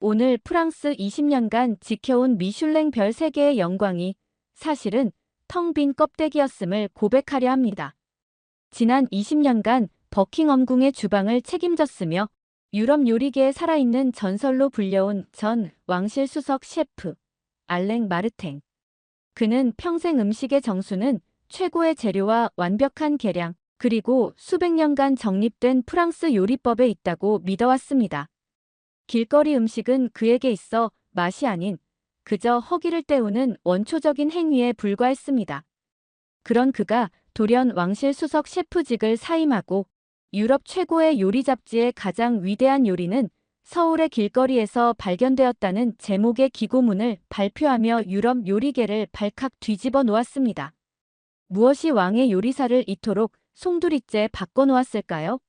오늘 프랑스 20년간 지켜온 미슐랭 별 3개의 영광이 사실은 텅 빈 껍데기였음을 고백하려 합니다. 지난 20년간 버킹엄궁의 주방을 책임졌으며 유럽 요리계에 살아있는 전설로 불려온 전 왕실 수석 셰프 알랭 마르탱. 그는 평생 음식의 정수는 최고의 재료와 완벽한 계량, 그리고 수백 년간 정립된 프랑스 요리법에 있다고 믿어왔습니다. 길거리 음식은 그에게 있어 맛이 아닌 그저 허기를 때우는 원초적인 행위에 불과했습니다. 그런 그가 돌연 왕실 수석 셰프직을 사임하고 유럽 최고의 요리 잡지의 가장 위대한 요리는 서울의 길거리에서 발견되었다는 제목의 기고문을 발표하며 유럽 요리계를 발칵 뒤집어 놓았습니다. 무엇이 왕의 요리사를 이토록 송두리째 바꿔놓았을까요?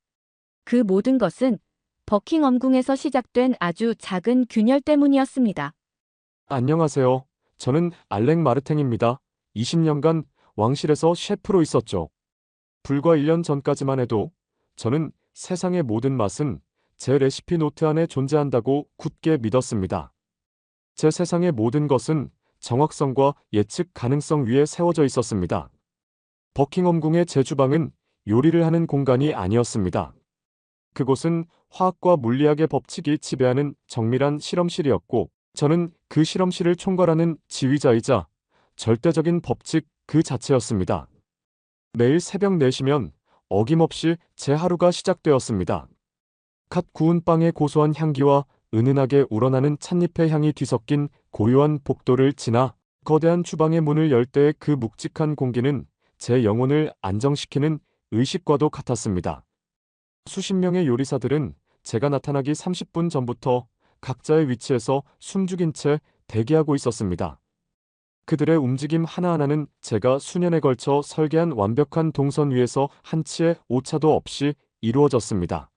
그 모든 것은 버킹엄궁에서 시작된 아주 작은 균열 때문이었습니다. 안녕하세요. 저는 알랭 마르탱입니다. 20년간 왕실에서 셰프로 있었죠. 불과 1년 전까지만 해도 저는 세상의 모든 맛은 제 레시피 노트 안에 존재한다고 굳게 믿었습니다. 제 세상의 모든 것은 정확성과 예측 가능성 위에 세워져 있었습니다. 버킹엄궁의 제 주방은 요리를 하는 공간이 아니었습니다. 그곳은 화학과 물리학의 법칙이 지배하는 정밀한 실험실이었고, 저는 그 실험실을 총괄하는 지휘자이자 절대적인 법칙 그 자체였습니다. 매일 새벽 4시면 어김없이 제 하루가 시작되었습니다. 갓 구운 빵의 고소한 향기와 은은하게 우러나는 찻잎의 향이 뒤섞인 고요한 복도를 지나 거대한 주방의 문을 열 때의 그 묵직한 공기는 제 영혼을 안정시키는 의식과도 같았습니다. 수십 명의 요리사들은 제가 나타나기 30분 전부터 각자의 위치에서 숨죽인 채 대기하고 있었습니다. 그들의 움직임 하나하나는 제가 수년에 걸쳐 설계한 완벽한 동선 위에서 한치의 오차도 없이 이루어졌습니다.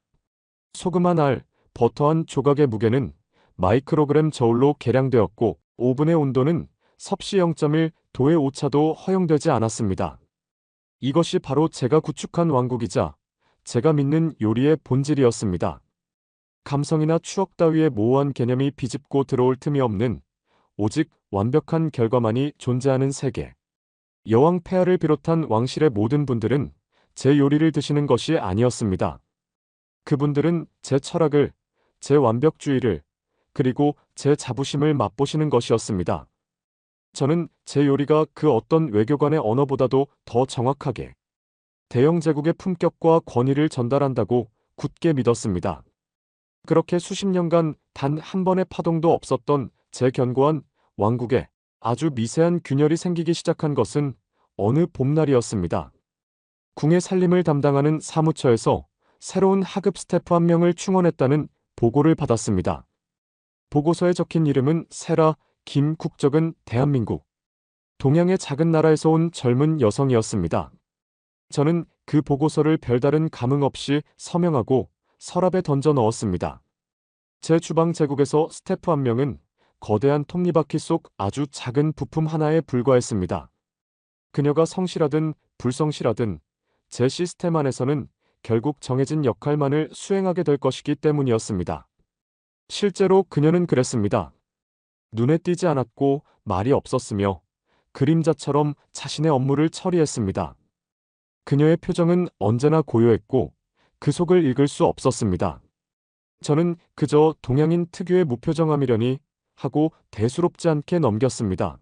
소금 한 알, 버터 한 조각의 무게는 마이크로그램 저울로 계량되었고, 오븐의 온도는 섭씨 0.1도의 오차도 허용되지 않았습니다. 이것이 바로 제가 구축한 왕국이자 제가 믿는 요리의 본질이었습니다. 감성이나 추억 따위의 모호한 개념이 비집고 들어올 틈이 없는 오직 완벽한 결과만이 존재하는 세계. 여왕 폐하를 비롯한 왕실의 모든 분들은 제 요리를 드시는 것이 아니었습니다. 그분들은 제 철학을, 제 완벽주의를, 그리고 제 자부심을 맛보시는 것이었습니다. 저는 제 요리가 그 어떤 외교관의 언어보다도 더 정확하게 대영 제국의 품격과 권위를 전달한다고 굳게 믿었습니다. 그렇게 수십 년간 단 한 번의 파동도 없었던 제 견고한 왕국에 아주 미세한 균열이 생기기 시작한 것은 어느 봄날이었습니다. 궁의 살림을 담당하는 사무처에서 새로운 하급 스태프 한 명을 충원했다는 보고를 받았습니다. 보고서에 적힌 이름은 세라 김 국적은 대한민국. 동양의 작은 나라에서 온 젊은 여성이었습니다. 저는 그 보고서를 별다른 감흥 없이 서명하고 서랍에 던져 넣었습니다. 제 주방 제국에서 스태프 한 명은 거대한 톱니바퀴 속 아주 작은 부품 하나에 불과했습니다. 그녀가 성실하든 불성실하든 제 시스템 안에서는 결국 정해진 역할만을 수행하게 될 것이기 때문이었습니다. 실제로 그녀는 그랬습니다. 눈에 띄지 않았고 말이 없었으며 그림자처럼 자신의 업무를 처리했습니다. 그녀의 표정은 언제나 고요했고 그 속을 읽을 수 없었습니다. 저는 그저 동양인 특유의 무표정함이려니 하고 대수롭지 않게 넘겼습니다.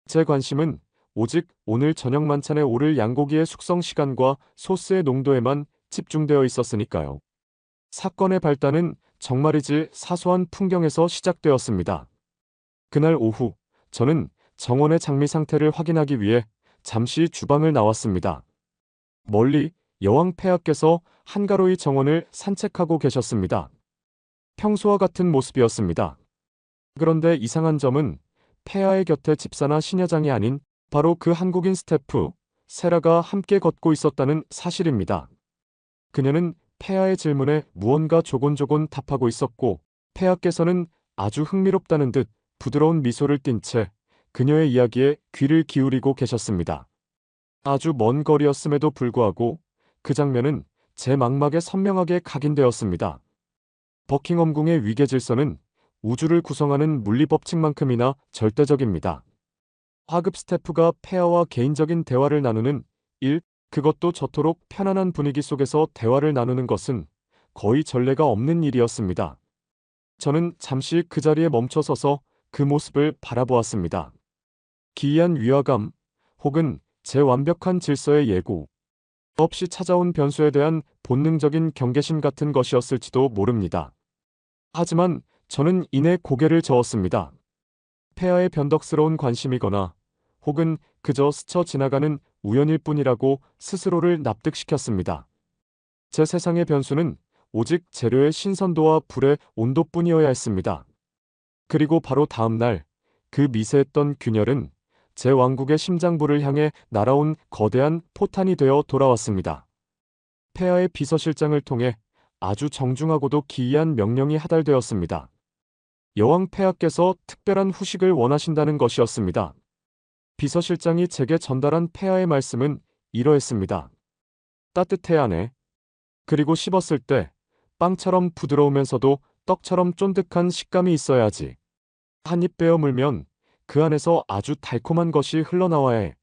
제 관심은 오직 오늘 저녁 만찬에 오를 양고기의 숙성 시간과 소스의 농도에만 집중되어 있었으니까요. 사건의 발단은 정말이지 사소한 풍경에서 시작되었습니다. 그날 오후, 저는 정원의 장미 상태를 확인하기 위해 잠시 주방을 나왔습니다. 멀리 여왕 폐하께서 한가로이 정원을 산책하고 계셨습니다. 평소와 같은 모습이었습니다. 그런데 이상한 점은 폐하의 곁에 집사나 시녀장이 아닌 바로 그 한국인 스태프, 세라가 함께 걷고 있었다는 사실입니다. 그녀는 폐하의 질문에 무언가 조곤조곤 답하고 있었고, 폐하께서는 아주 흥미롭다는 듯 부드러운 미소를 띤 채 그녀의 이야기에 귀를 기울이고 계셨습니다. 아주 먼 거리였음에도 불구하고 그 장면은 제 망막에 선명하게 각인되었습니다. 버킹엄궁의 위계 질서는 우주를 구성하는 물리법칙만큼이나 절대적입니다. 하급 스태프가 폐하와 개인적인 대화를 나누는 일, 그것도 저토록 편안한 분위기 속에서 대화를 나누는 것은 거의 전례가 없는 일이었습니다. 저는 잠시 그 자리에 멈춰서서 그 모습을 바라보았습니다. 기이한 위화감, 혹은 제 완벽한 질서의 예고, 없이 찾아온 변수에 대한 본능적인 경계심 같은 것이었을지도 모릅니다. 하지만 저는 이내 고개를 저었습니다. 폐하의 변덕스러운 관심이거나 혹은 그저 스쳐 지나가는 우연일 뿐이라고 스스로를 납득시켰습니다. 제 세상의 변수는 오직 재료의 신선도와 불의 온도뿐이어야 했습니다. 그리고 바로 다음 날, 그 미세했던 균열은 제 왕국의 심장부를 향해 날아온 거대한 포탄이 되어 돌아왔습니다. 폐하의 비서실장을 통해 아주 정중하고도 기이한 명령이 하달되었습니다. 여왕 폐하께서 특별한 후식을 원하신다는 것이었습니다. 비서실장이 제게 전달한 폐하의 말씀은 이러했습니다. 따뜻해야 하네. 그리고 씹었을 때 빵처럼 부드러우면서도 떡처럼 쫀득한 식감이 있어야지. 한 입 베어 물면 그 안에서 아주 달콤한 것이 흘러나와야 해.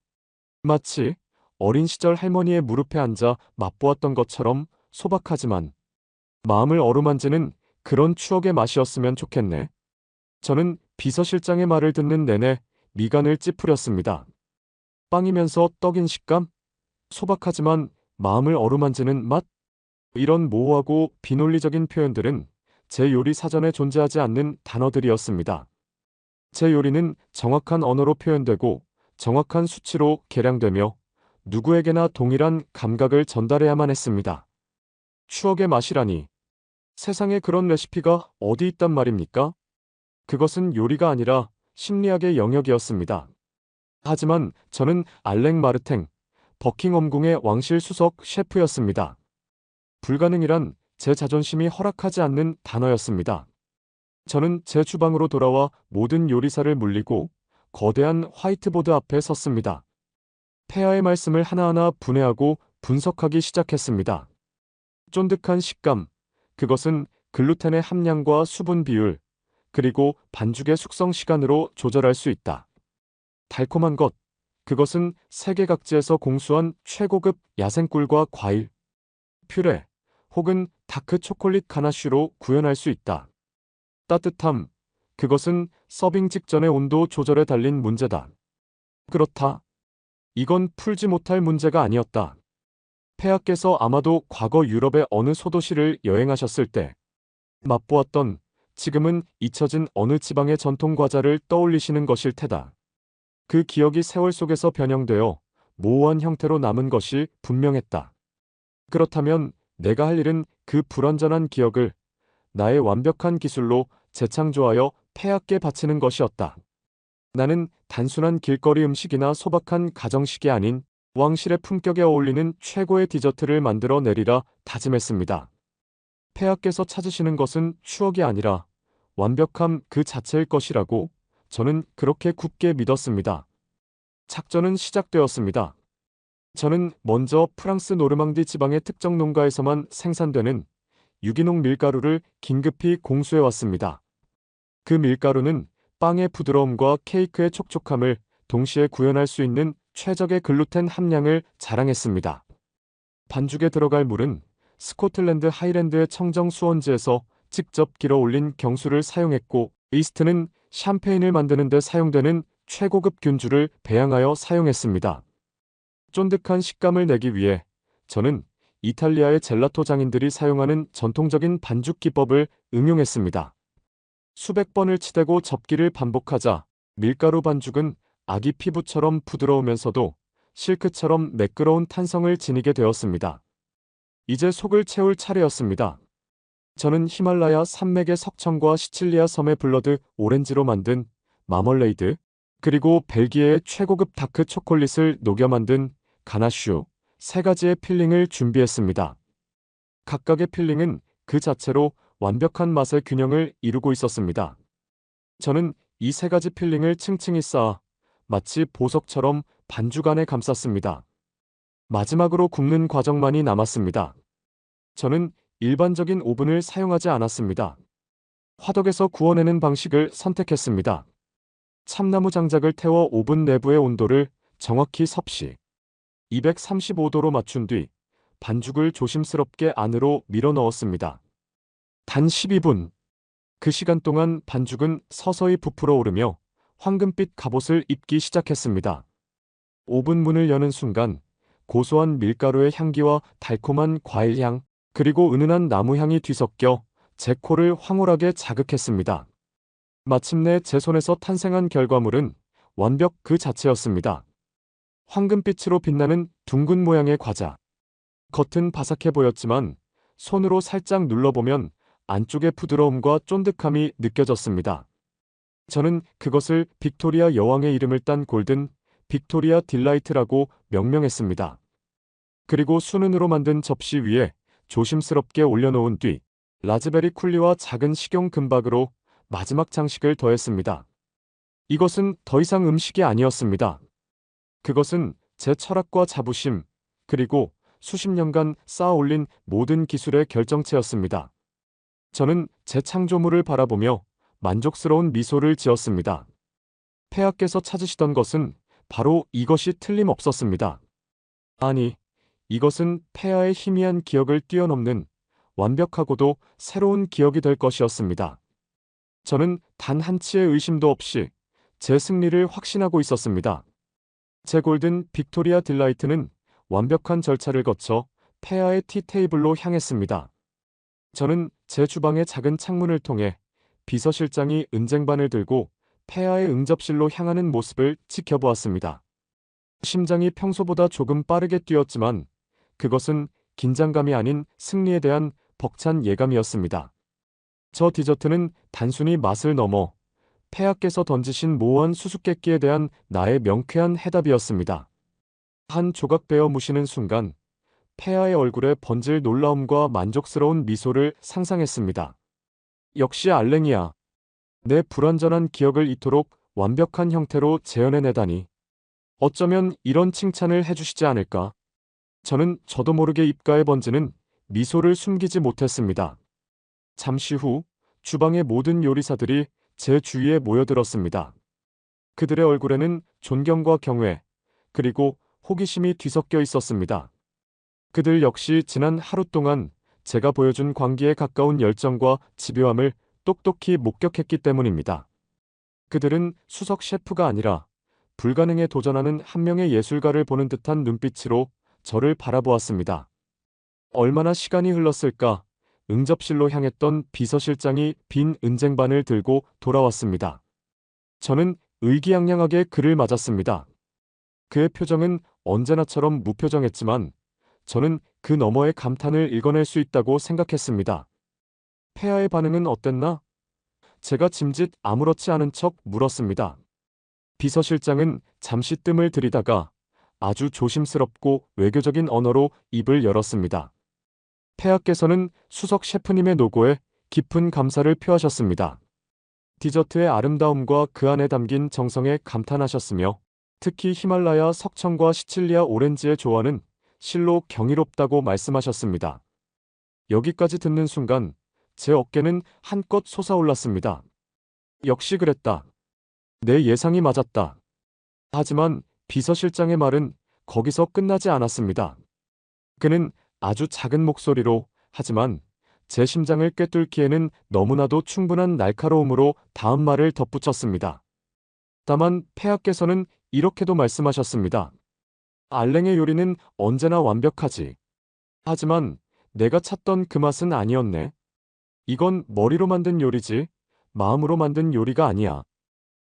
마치 어린 시절 할머니의 무릎에 앉아 맛보았던 것처럼 소박하지만 마음을 어루만지는 그런 추억의 맛이었으면 좋겠네. 저는 비서실장의 말을 듣는 내내 미간을 찌푸렸습니다. 빵이면서 떡인 식감? 소박하지만 마음을 어루만지는 맛? 이런 모호하고 비논리적인 표현들은 제 요리 사전에 존재하지 않는 단어들이었습니다. 제 요리는 정확한 언어로 표현되고 정확한 수치로 계량되며 누구에게나 동일한 감각을 전달해야만 했습니다. 추억의 맛이라니. 세상에 그런 레시피가 어디 있단 말입니까? 그것은 요리가 아니라 심리학의 영역이었습니다. 하지만 저는 알랭 마르탱, 버킹엄궁의 왕실 수석 셰프였습니다. 불가능이란 제 자존심이 허락하지 않는 단어였습니다. 저는 제 주방으로 돌아와 모든 요리사를 물리고 거대한 화이트보드 앞에 섰습니다. 폐하의 말씀을 하나하나 분해하고 분석하기 시작했습니다. 쫀득한 식감, 그것은 글루텐의 함량과 수분 비율, 그리고 반죽의 숙성 시간으로 조절할 수 있다. 달콤한 것, 그것은 세계 각지에서 공수한 최고급 야생꿀과 과일, 퓨레, 혹은 다크 초콜릿 가나쉬로 구현할 수 있다. 따뜻함, 그것은 서빙 직전의 온도 조절에 달린 문제다. 그렇다. 이건 풀지 못할 문제가 아니었다. 폐하께서 아마도 과거 유럽의 어느 소도시를 여행하셨을 때 맛보았던, 지금은 잊혀진 어느 지방의 전통 과자를 떠올리시는 것일 테다. 그 기억이 세월 속에서 변형되어 모호한 형태로 남은 것이 분명했다. 그렇다면 내가 할 일은 그 불완전한 기억을 나의 완벽한 기술로 재창조하여 폐하께 바치는 것이었다. 나는 단순한 길거리 음식이나 소박한 가정식이 아닌 왕실의 품격에 어울리는 최고의 디저트를 만들어 내리라 다짐했습니다. 폐하께서 찾으시는 것은 추억이 아니라 완벽함 그 자체일 것이라고 저는 그렇게 굳게 믿었습니다. 작전은 시작되었습니다. 저는 먼저 프랑스 노르망디 지방의 특정 농가에서만 생산되는 유기농 밀가루를 긴급히 공수해 왔습니다. 그 밀가루는 빵의 부드러움과 케이크의 촉촉함을 동시에 구현할 수 있는 최적의 글루텐 함량을 자랑했습니다. 반죽에 들어갈 물은 스코틀랜드 하이랜드의 청정 수원지에서 직접 길어 올린 경수를 사용했고, 이스트는 샴페인을 만드는 데 사용되는 최고급 균주를 배양하여 사용했습니다. 쫀득한 식감을 내기 위해 저는 이탈리아의 젤라토 장인들이 사용하는 전통적인 반죽 기법을 응용했습니다. 수백 번을 치대고 접기를 반복하자 밀가루 반죽은 아기 피부처럼 부드러우면서도 실크처럼 매끄러운 탄성을 지니게 되었습니다. 이제 속을 채울 차례였습니다. 저는 히말라야 산맥의 석청과 시칠리아 섬의 블러드 오렌지로 만든 마멀레이드, 그리고 벨기에의 최고급 다크 초콜릿을 녹여 만든 가나슈, 세 가지의 필링을 준비했습니다. 각각의 필링은 그 자체로 완벽한 맛의 균형을 이루고 있었습니다. 저는 이 세 가지 필링을 층층이 쌓아 마치 보석처럼 반죽 안에 감쌌습니다. 마지막으로 굽는 과정만이 남았습니다. 저는 일반적인 오븐을 사용하지 않았습니다. 화덕에서 구워내는 방식을 선택했습니다. 참나무 장작을 태워 오븐 내부의 온도를 정확히 섭씨 235도로 맞춘 뒤 반죽을 조심스럽게 안으로 밀어 넣었습니다. 단 12분. 그 시간 동안 반죽은 서서히 부풀어 오르며 황금빛 갑옷을 입기 시작했습니다. 오븐 문을 여는 순간 고소한 밀가루의 향기와 달콤한 과일향, 그리고 은은한 나무향이 뒤섞여 제 코를 황홀하게 자극했습니다. 마침내 제 손에서 탄생한 결과물은 완벽 그 자체였습니다. 황금빛으로 빛나는 둥근 모양의 과자. 겉은 바삭해 보였지만 손으로 살짝 눌러보면 안쪽의 부드러움과 쫀득함이 느껴졌습니다. 저는 그것을 빅토리아 여왕의 이름을 딴 골든 빅토리아 딜라이트라고 명명했습니다. 그리고 순은으로 만든 접시 위에 조심스럽게 올려놓은 뒤 라즈베리 쿨리와 작은 식용 금박으로 마지막 장식을 더했습니다. 이것은 더 이상 음식이 아니었습니다. 그것은 제 철학과 자부심, 그리고 수십 년간 쌓아 올린 모든 기술의 결정체였습니다. 저는 제 창조물을 바라보며 만족스러운 미소를 지었습니다. 폐하께서 찾으시던 것은 바로 이것이 틀림없었습니다. 아니, 이것은 폐하의 희미한 기억을 뛰어넘는 완벽하고도 새로운 기억이 될 것이었습니다. 저는 단 한치의 의심도 없이 제 승리를 확신하고 있었습니다. 제 골든 빅토리아 딜라이트는 완벽한 절차를 거쳐 폐하의 티테이블로 향했습니다. 저는 제 주방의 작은 창문을 통해 비서실장이 은쟁반을 들고 폐하의 응접실로 향하는 모습을 지켜보았습니다. 심장이 평소보다 조금 빠르게 뛰었지만 그것은 긴장감이 아닌 승리에 대한 벅찬 예감이었습니다. 저 디저트는 단순히 맛을 넘어 폐하께서 던지신 모호한 수수께끼에 대한 나의 명쾌한 해답이었습니다. 한 조각 베어 무시는 순간 폐하의 얼굴에 번질 놀라움과 만족스러운 미소를 상상했습니다. 역시 알랭이야. 내 불완전한 기억을 이토록 완벽한 형태로 재현해내다니. 어쩌면 이런 칭찬을 해주시지 않을까? 저는 저도 모르게 입가에 번지는 미소를 숨기지 못했습니다. 잠시 후 주방의 모든 요리사들이 제 주위에 모여들었습니다. 그들의 얼굴에는 존경과 경외, 그리고 호기심이 뒤섞여 있었습니다. 그들 역시 지난 하루 동안 제가 보여준 광기에 가까운 열정과 집요함을 똑똑히 목격했기 때문입니다. 그들은 수석 셰프가 아니라 불가능에 도전하는 한 명의 예술가를 보는 듯한 눈빛으로 저를 바라보았습니다. 얼마나 시간이 흘렀을까? 응접실로 향했던 비서실장이 빈 은쟁반을 들고 돌아왔습니다. 저는 의기양양하게 그를 맞았습니다. 그의 표정은 언제나처럼 무표정했지만 저는 그 너머의 감탄을 읽어낼 수 있다고 생각했습니다. 폐하의 반응은 어땠나? 제가 짐짓 아무렇지 않은 척 물었습니다. 비서실장은 잠시 뜸을 들이다가 아주 조심스럽고 외교적인 언어로 입을 열었습니다. 폐하께서는 수석 셰프님의 노고에 깊은 감사를 표하셨습니다. 디저트의 아름다움과 그 안에 담긴 정성에 감탄하셨으며 특히 히말라야 석청과 시칠리아 오렌지의 조화는 실로 경이롭다고 말씀하셨습니다. 여기까지 듣는 순간 제 어깨는 한껏 솟아올랐습니다. 역시 그랬다. 내 예상이 맞았다. 하지만 비서실장의 말은 거기서 끝나지 않았습니다. 그는 아주 작은 목소리로, 하지만 제 심장을 꿰뚫기에는 너무나도 충분한 날카로움으로 다음 말을 덧붙였습니다. 다만 폐하께서는 이렇게도 말씀하셨습니다. 알랭의 요리는 언제나 완벽하지. 하지만 내가 찾던 그 맛은 아니었네. 이건 머리로 만든 요리지, 마음으로 만든 요리가 아니야.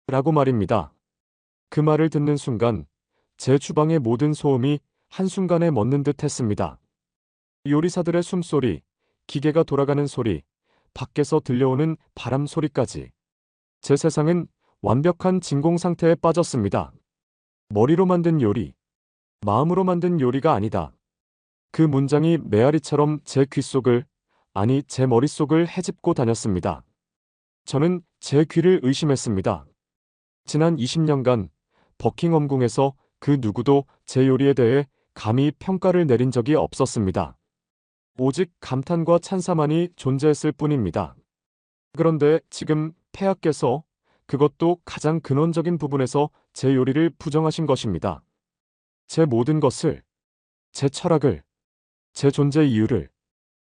라고 말입니다. 그 말을 듣는 순간 제 주방의 모든 소음이 한순간에 멎는 듯 했습니다. 요리사들의 숨소리, 기계가 돌아가는 소리, 밖에서 들려오는 바람 소리까지. 제 세상은 완벽한 진공 상태에 빠졌습니다. 머리로 만든 요리, 마음으로 만든 요리가 아니다. 그 문장이 메아리처럼 제 귓속을, 아니 제 머릿속을 헤집고 다녔습니다. 저는 제 귀를 의심했습니다. 지난 20년간 버킹엄궁에서 그 누구도 제 요리에 대해 감히 평가를 내린 적이 없었습니다. 오직 감탄과 찬사만이 존재했을 뿐입니다. 그런데 지금 폐하께서 그것도 가장 근원적인 부분에서 제 요리를 부정하신 것입니다. 제 모든 것을, 제 철학을, 제 존재 이유를,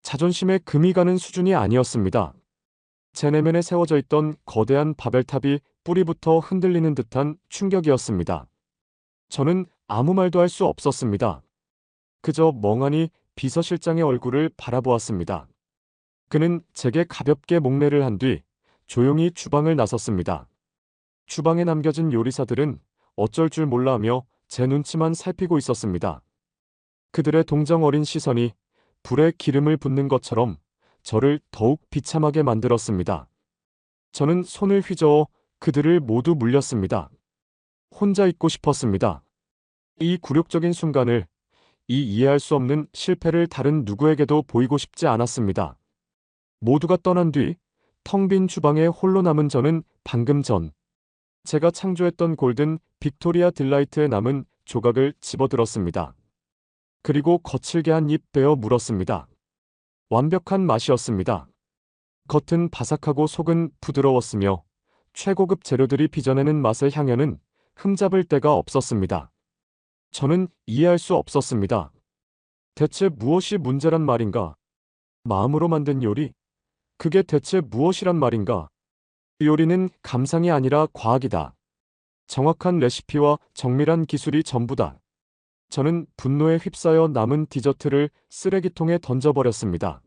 자존심에 금이 가는 수준이 아니었습니다. 제 내면에 세워져 있던 거대한 바벨탑이 뿌리부터 흔들리는 듯한 충격이었습니다. 저는 아무 말도 할 수 없었습니다. 그저 멍하니 비서실장의 얼굴을 바라보았습니다. 그는 제게 가볍게 목례를 한 뒤 조용히 주방을 나섰습니다. 주방에 남겨진 요리사들은 어쩔 줄 몰라 하며 제 눈치만 살피고 있었습니다. 그들의 동정 어린 시선이 불에 기름을 붓는 것처럼 저를 더욱 비참하게 만들었습니다. 저는 손을 휘저어 그들을 모두 물렸습니다. 혼자 있고 싶었습니다. 이 굴욕적인 순간을, 이 이해할 수 없는 실패를 다른 누구에게도 보이고 싶지 않았습니다. 모두가 떠난 뒤 텅 빈 주방에 홀로 남은 저는 방금 전 제가 창조했던 골든 빅토리아 딜라이트에 남은 조각을 집어들었습니다. 그리고 거칠게 한 입 베어 물었습니다. 완벽한 맛이었습니다. 겉은 바삭하고 속은 부드러웠으며 최고급 재료들이 빚어내는 맛의 향연은 흠잡을 데가 없었습니다. 저는 이해할 수 없었습니다. 대체 무엇이 문제란 말인가? 마음으로 만든 요리? 그게 대체 무엇이란 말인가? 요리는 감상이 아니라 과학이다. 정확한 레시피와 정밀한 기술이 전부다. 저는 분노에 휩싸여 남은 디저트를 쓰레기통에 던져버렸습니다.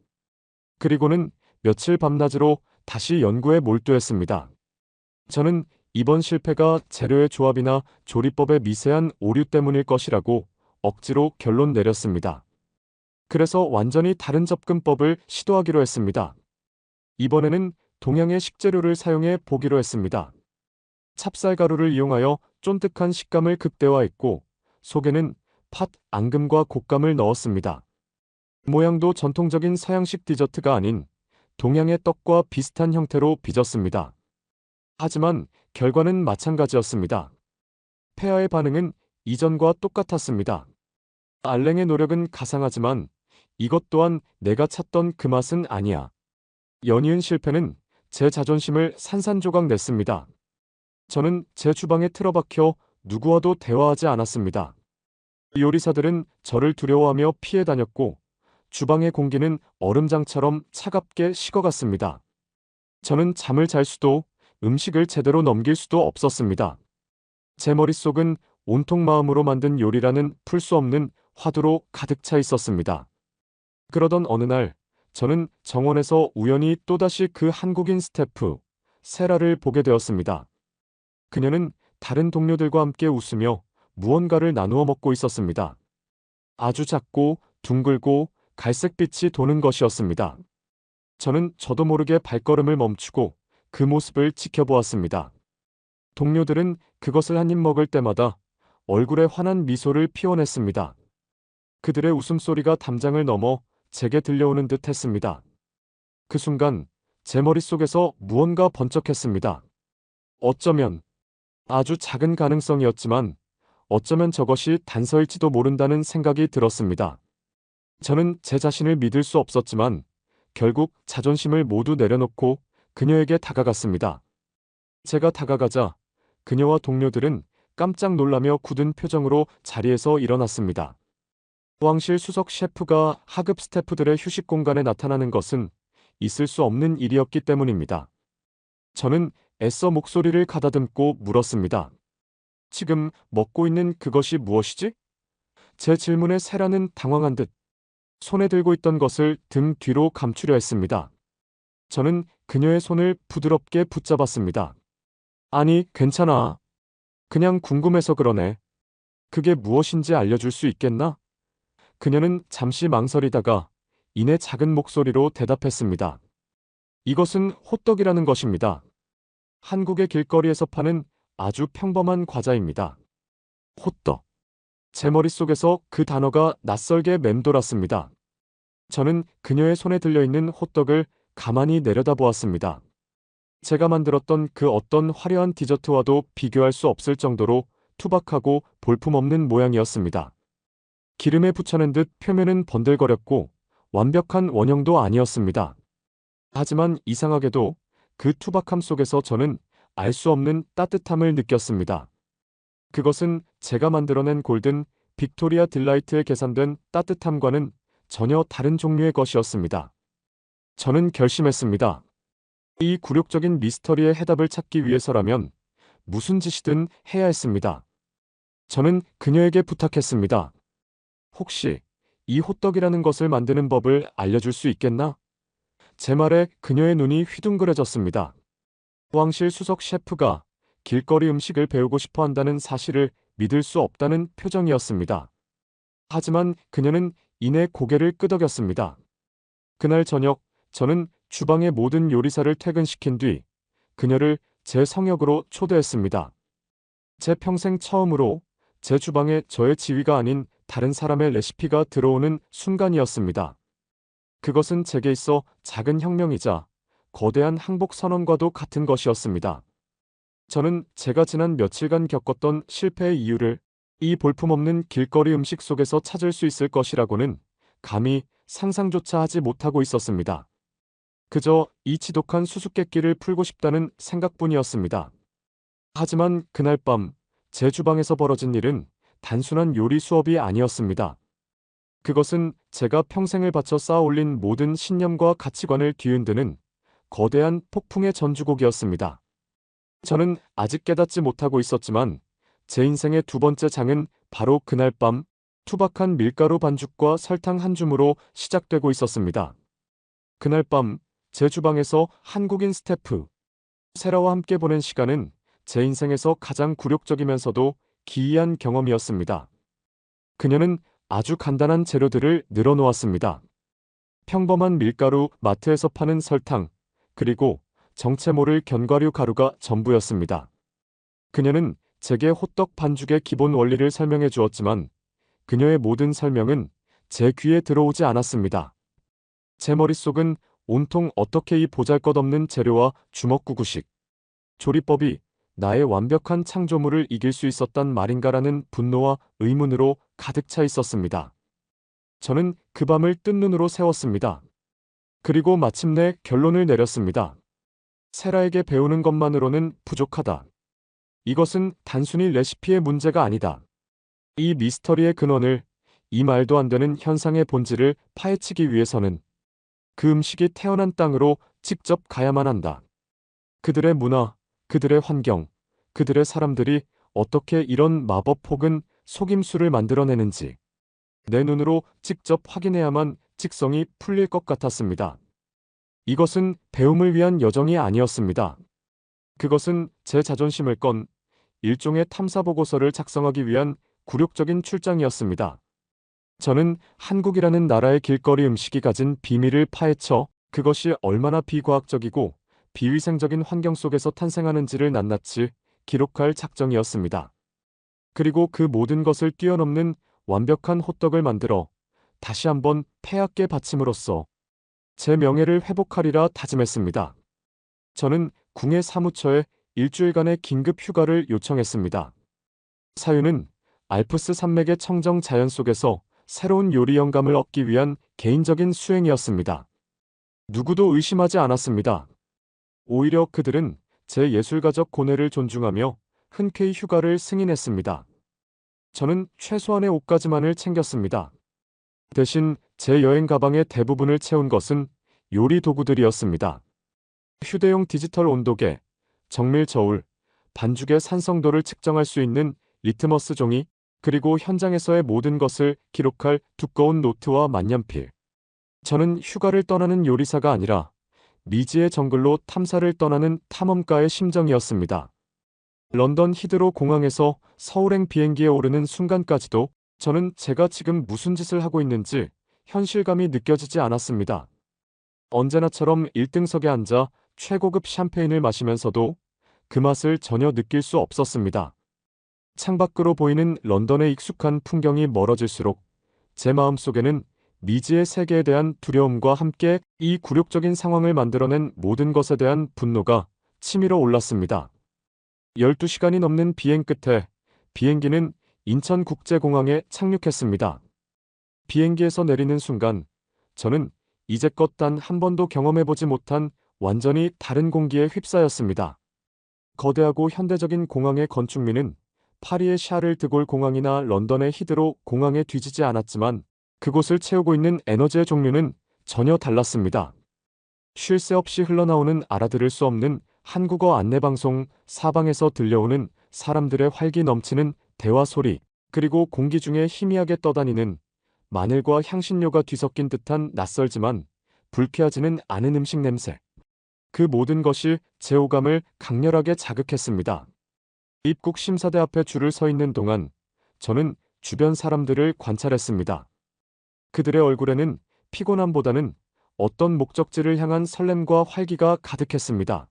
그리고는 며칠 밤낮으로 다시 연구에 몰두했습니다. 저는 이번 실패가 재료의 조합이나 조리법의 미세한 오류 때문일 것이라고 억지로 결론 내렸습니다. 그래서 완전히 다른 접근법을 시도하기로 했습니다. 이번에는 동양의 식재료를 사용해 보기로 했습니다. 찹쌀가루를 이용하여 쫀득한 식감을 극대화했고 속에는 팥, 앙금과 곶감을 넣었습니다. 모양도 전통적인 서양식 디저트가 아닌 동양의 떡과 비슷한 형태로 빚었습니다. 하지만 결과는 마찬가지였습니다. 폐하의 반응은 이전과 똑같았습니다. 알랭의 노력은 가상하지만 이것 또한 내가 찾던 그 맛은 아니야. 연이은 실패는 제 자존심을 산산조각 냈습니다. 저는 제 주방에 틀어박혀 누구와도 대화하지 않았습니다. 요리사들은 저를 두려워하며 피해 다녔고 주방의 공기는 얼음장처럼 차갑게 식어갔습니다. 저는 잠을 잘 수도 음식을 제대로 넘길 수도 없었습니다. 제 머릿속은 온통 마음으로 만든 요리라는 풀 수 없는 화두로 가득 차 있었습니다. 그러던 어느 날 저는 정원에서 우연히 또다시 그 한국인 스태프 세라를 보게 되었습니다. 그녀는 다른 동료들과 함께 웃으며 무언가를 나누어 먹고 있었습니다. 아주 작고 둥글고 갈색빛이 도는 것이었습니다. 저는 저도 모르게 발걸음을 멈추고 그 모습을 지켜보았습니다. 동료들은 그것을 한 입 먹을 때마다 얼굴에 환한 미소를 피워냈습니다. 그들의 웃음소리가 담장을 넘어 제게 들려오는 듯 했습니다. 그 순간 제 머릿속에서 무언가 번쩍했습니다. 어쩌면 아주 작은 가능성이었지만 어쩌면 저것이 단서일지도 모른다는 생각이 들었습니다. 저는 제 자신을 믿을 수 없었지만 결국 자존심을 모두 내려놓고 그녀에게 다가갔습니다. 제가 다가가자 그녀와 동료들은 깜짝 놀라며 굳은 표정으로 자리에서 일어났습니다. 왕실 수석 셰프가 하급 스태프들의 휴식 공간에 나타나는 것은 있을 수 없는 일이었기 때문입니다. 저는 애써 목소리를 가다듬고 물었습니다. 지금 먹고 있는 그것이 무엇이지? 제 질문에 세라는 당황한 듯 손에 들고 있던 것을 등 뒤로 감추려 했습니다. 저는 그녀의 손을 부드럽게 붙잡았습니다. 아니, 괜찮아. 그냥 궁금해서 그러네. 그게 무엇인지 알려줄 수 있겠나? 그녀는 잠시 망설이다가 이내 작은 목소리로 대답했습니다. 이것은 호떡이라는 것입니다. 한국의 길거리에서 파는 아주 평범한 과자입니다. 호떡. 제 머릿속에서 그 단어가 낯설게 맴돌았습니다. 저는 그녀의 손에 들려있는 호떡을 가만히 내려다보았습니다. 제가 만들었던 그 어떤 화려한 디저트와도 비교할 수 없을 정도로 투박하고 볼품없는 모양이었습니다. 기름에 붙여낸 듯 표면은 번들거렸고 완벽한 원형도 아니었습니다. 하지만 이상하게도 그 투박함 속에서 저는 알 수 없는 따뜻함을 느꼈습니다. 그것은 제가 만들어낸 골든 빅토리아 딜라이트에 계산된 따뜻함과는 전혀 다른 종류의 것이었습니다. 저는 결심했습니다. 이 굴욕적인 미스터리의 해답을 찾기 위해서라면 무슨 짓이든 해야 했습니다. 저는 그녀에게 부탁했습니다. 혹시 이 호떡이라는 것을 만드는 법을 알려줄 수 있겠나? 제 말에 그녀의 눈이 휘둥그레졌습니다. 왕실 수석 셰프가 길거리 음식을 배우고 싶어 한다는 사실을 믿을 수 없다는 표정이었습니다. 하지만 그녀는 이내 고개를 끄덕였습니다. 그날 저녁, 저는 주방의 모든 요리사를 퇴근시킨 뒤 그녀를 제 성역으로 초대했습니다. 제 평생 처음으로 제 주방에 저의 지위가 아닌 다른 사람의 레시피가 들어오는 순간이었습니다. 그것은 제게 있어 작은 혁명이자 거대한 항복 선언과도 같은 것이었습니다. 저는 제가 지난 며칠간 겪었던 실패의 이유를 이 볼품없는 길거리 음식 속에서 찾을 수 있을 것이라고는 감히 상상조차 하지 못하고 있었습니다. 그저 이 지독한 수수께끼를 풀고 싶다는 생각뿐이었습니다. 하지만 그날 밤 제 주방에서 벌어진 일은 단순한 요리 수업이 아니었습니다. 그것은 제가 평생을 바쳐 쌓아 올린 모든 신념과 가치관을 뒤흔드는 거대한 폭풍의 전주곡이었습니다. 저는 아직 깨닫지 못하고 있었지만 제 인생의 두 번째 장은 바로 그날 밤 투박한 밀가루 반죽과 설탕 한 줌으로 시작되고 있었습니다. 그날 밤 제 주방에서 한국인 스태프 세라와 함께 보낸 시간은 제 인생에서 가장 굴욕적이면서도 기이한 경험이었습니다. 그녀는 아주 간단한 재료들을 늘어놓았습니다. 평범한 밀가루, 마트에서 파는 설탕, 그리고 정체 모를 견과류 가루가 전부였습니다. 그녀는 제게 호떡 반죽의 기본 원리를 설명해 주었지만 그녀의 모든 설명은 제 귀에 들어오지 않았습니다. 제 머릿속은 온통 어떻게 이 보잘것없는 재료와 주먹구구식 조리법이 나의 완벽한 창조물을 이길 수 있었단 말인가라는 분노와 의문으로 가득 차 있었습니다. 저는 그 밤을 뜬 눈으로 새웠습니다. 그리고 마침내 결론을 내렸습니다. 세라에게 배우는 것만으로는 부족하다. 이것은 단순히 레시피의 문제가 아니다. 이 미스터리의 근원을, 이 말도 안 되는 현상의 본질을 파헤치기 위해서는 그 음식이 태어난 땅으로 직접 가야만 한다. 그들의 문화, 그들의 환경, 그들의 사람들이 어떻게 이런 마법 혹은 속임수를 만들어내는지 내 눈으로 직접 확인해야만 직성이 풀릴 것 같았습니다. 이것은 배움을 위한 여정이 아니었습니다. 그것은 제 자존심을 건 일종의 탐사보고서를 작성하기 위한 굴욕적인 출장이었습니다. 저는 한국이라는 나라의 길거리 음식이 가진 비밀을 파헤쳐 그것이 얼마나 비과학적이고 비위생적인 환경 속에서 탄생하는지를 낱낱이 기록할 작정이었습니다. 그리고 그 모든 것을 뛰어넘는 완벽한 호떡을 만들어 다시 한번 폐하께 바침으로써 제 명예를 회복하리라 다짐했습니다. 저는 궁의 사무처에 일주일간의 긴급 휴가를 요청했습니다. 사유는 알프스 산맥의 청정 자연 속에서 새로운 요리 영감을 얻기 위한 개인적인 수행이었습니다. 누구도 의심하지 않았습니다. 오히려 그들은 제 예술가적 고뇌를 존중하며 흔쾌히 휴가를 승인했습니다. 저는 최소한의 옷가지만을 챙겼습니다. 대신 제 여행 가방의 대부분을 채운 것은 요리 도구들이었습니다. 휴대용 디지털 온도계, 정밀 저울, 반죽의 산성도를 측정할 수 있는 리트머스 종이, 그리고 현장에서의 모든 것을 기록할 두꺼운 노트와 만년필. 저는 휴가를 떠나는 요리사가 아니라 미지의 정글로 탐사를 떠나는 탐험가의 심정이었습니다. 런던 히드로 공항에서 서울행 비행기에 오르는 순간까지도 저는 제가 지금 무슨 짓을 하고 있는지 현실감이 느껴지지 않았습니다. 언제나처럼 1등석에 앉아 최고급 샴페인을 마시면서도 그 맛을 전혀 느낄 수 없었습니다. 창밖으로 보이는 런던의 익숙한 풍경이 멀어질수록 제 마음속에는 미지의 세계에 대한 두려움과 함께 이 굴욕적인 상황을 만들어낸 모든 것에 대한 분노가 치밀어 올랐습니다. 12시간이 넘는 비행 끝에 비행기는 인천국제공항에 착륙했습니다. 비행기에서 내리는 순간 저는 이제껏 단 한 번도 경험해보지 못한 완전히 다른 공기에 휩싸였습니다. 거대하고 현대적인 공항의 건축미는 파리의 샤를 드골 공항이나 런던의 히드로 공항에 뒤지지 않았지만 그곳을 채우고 있는 에너지의 종류는 전혀 달랐습니다. 쉴 새 없이 흘러나오는 알아들을 수 없는 한국어 안내방송, 사방에서 들려오는 사람들의 활기 넘치는 대화 소리, 그리고 공기 중에 희미하게 떠다니는 마늘과 향신료가 뒤섞인 듯한 낯설지만 불피하지는 않은 음식 냄새. 그 모든 것이 제 오감을 강렬하게 자극했습니다. 입국 심사대 앞에 줄을 서 있는 동안 저는 주변 사람들을 관찰했습니다. 그들의 얼굴에는 피곤함보다는 어떤 목적지를 향한 설렘과 활기가 가득했습니다.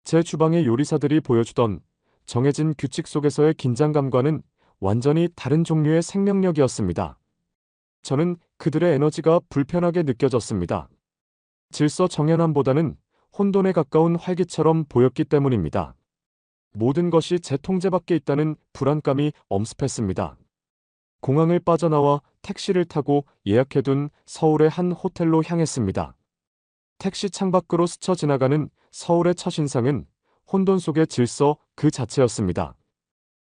제 주방의 요리사들이 보여주던 정해진 규칙 속에서의 긴장감과는 완전히 다른 종류의 생명력이었습니다. 저는 그들의 에너지가 불편하게 느껴졌습니다. 질서 정연함보다는 혼돈에 가까운 활기처럼 보였기 때문입니다. 모든 것이 제 통제 밖에 있다는 불안감이 엄습했습니다. 공항을 빠져나와 택시를 타고 예약해둔 서울의 한 호텔로 향했습니다. 택시 창밖으로 스쳐 지나가는 서울의 첫인상은 혼돈 속의 질서 그 자체였습니다.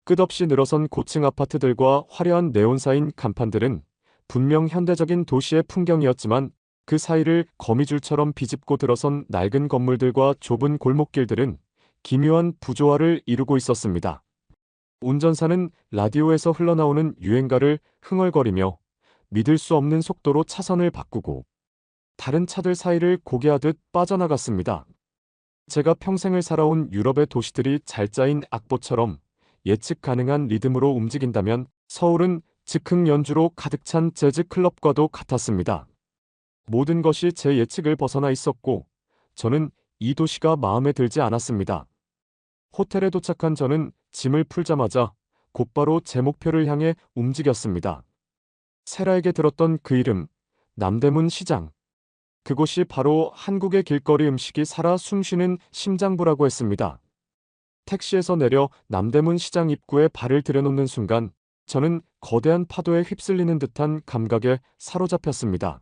끝없이 늘어선 고층 아파트들과 화려한 네온사인 간판들은 분명 현대적인 도시의 풍경이었지만 그 사이를 거미줄처럼 비집고 들어선 낡은 건물들과 좁은 골목길들은 기묘한 부조화를 이루고 있었습니다. 운전사는 라디오에서 흘러나오는 유행가를 흥얼거리며 믿을 수 없는 속도로 차선을 바꾸고 다른 차들 사이를 고개하듯 빠져나갔습니다. 제가 평생을 살아온 유럽의 도시들이 잘 짜인 악보처럼 예측 가능한 리듬으로 움직인다면 서울은 즉흥 연주로 가득 찬 재즈 클럽과도 같았습니다. 모든 것이 제 예측을 벗어나 있었고 저는 이 도시가 마음에 들지 않았습니다. 호텔에 도착한 저는 짐을 풀자마자 곧바로 제 목표를 향해 움직였습니다. 세라에게 들었던 그 이름, 남대문 시장. 그곳이 바로 한국의 길거리 음식이 살아 숨쉬는 심장부라고 했습니다. 택시에서 내려 남대문 시장 입구에 발을 들여놓는 순간 저는 거대한 파도에 휩쓸리는 듯한 감각에 사로잡혔습니다.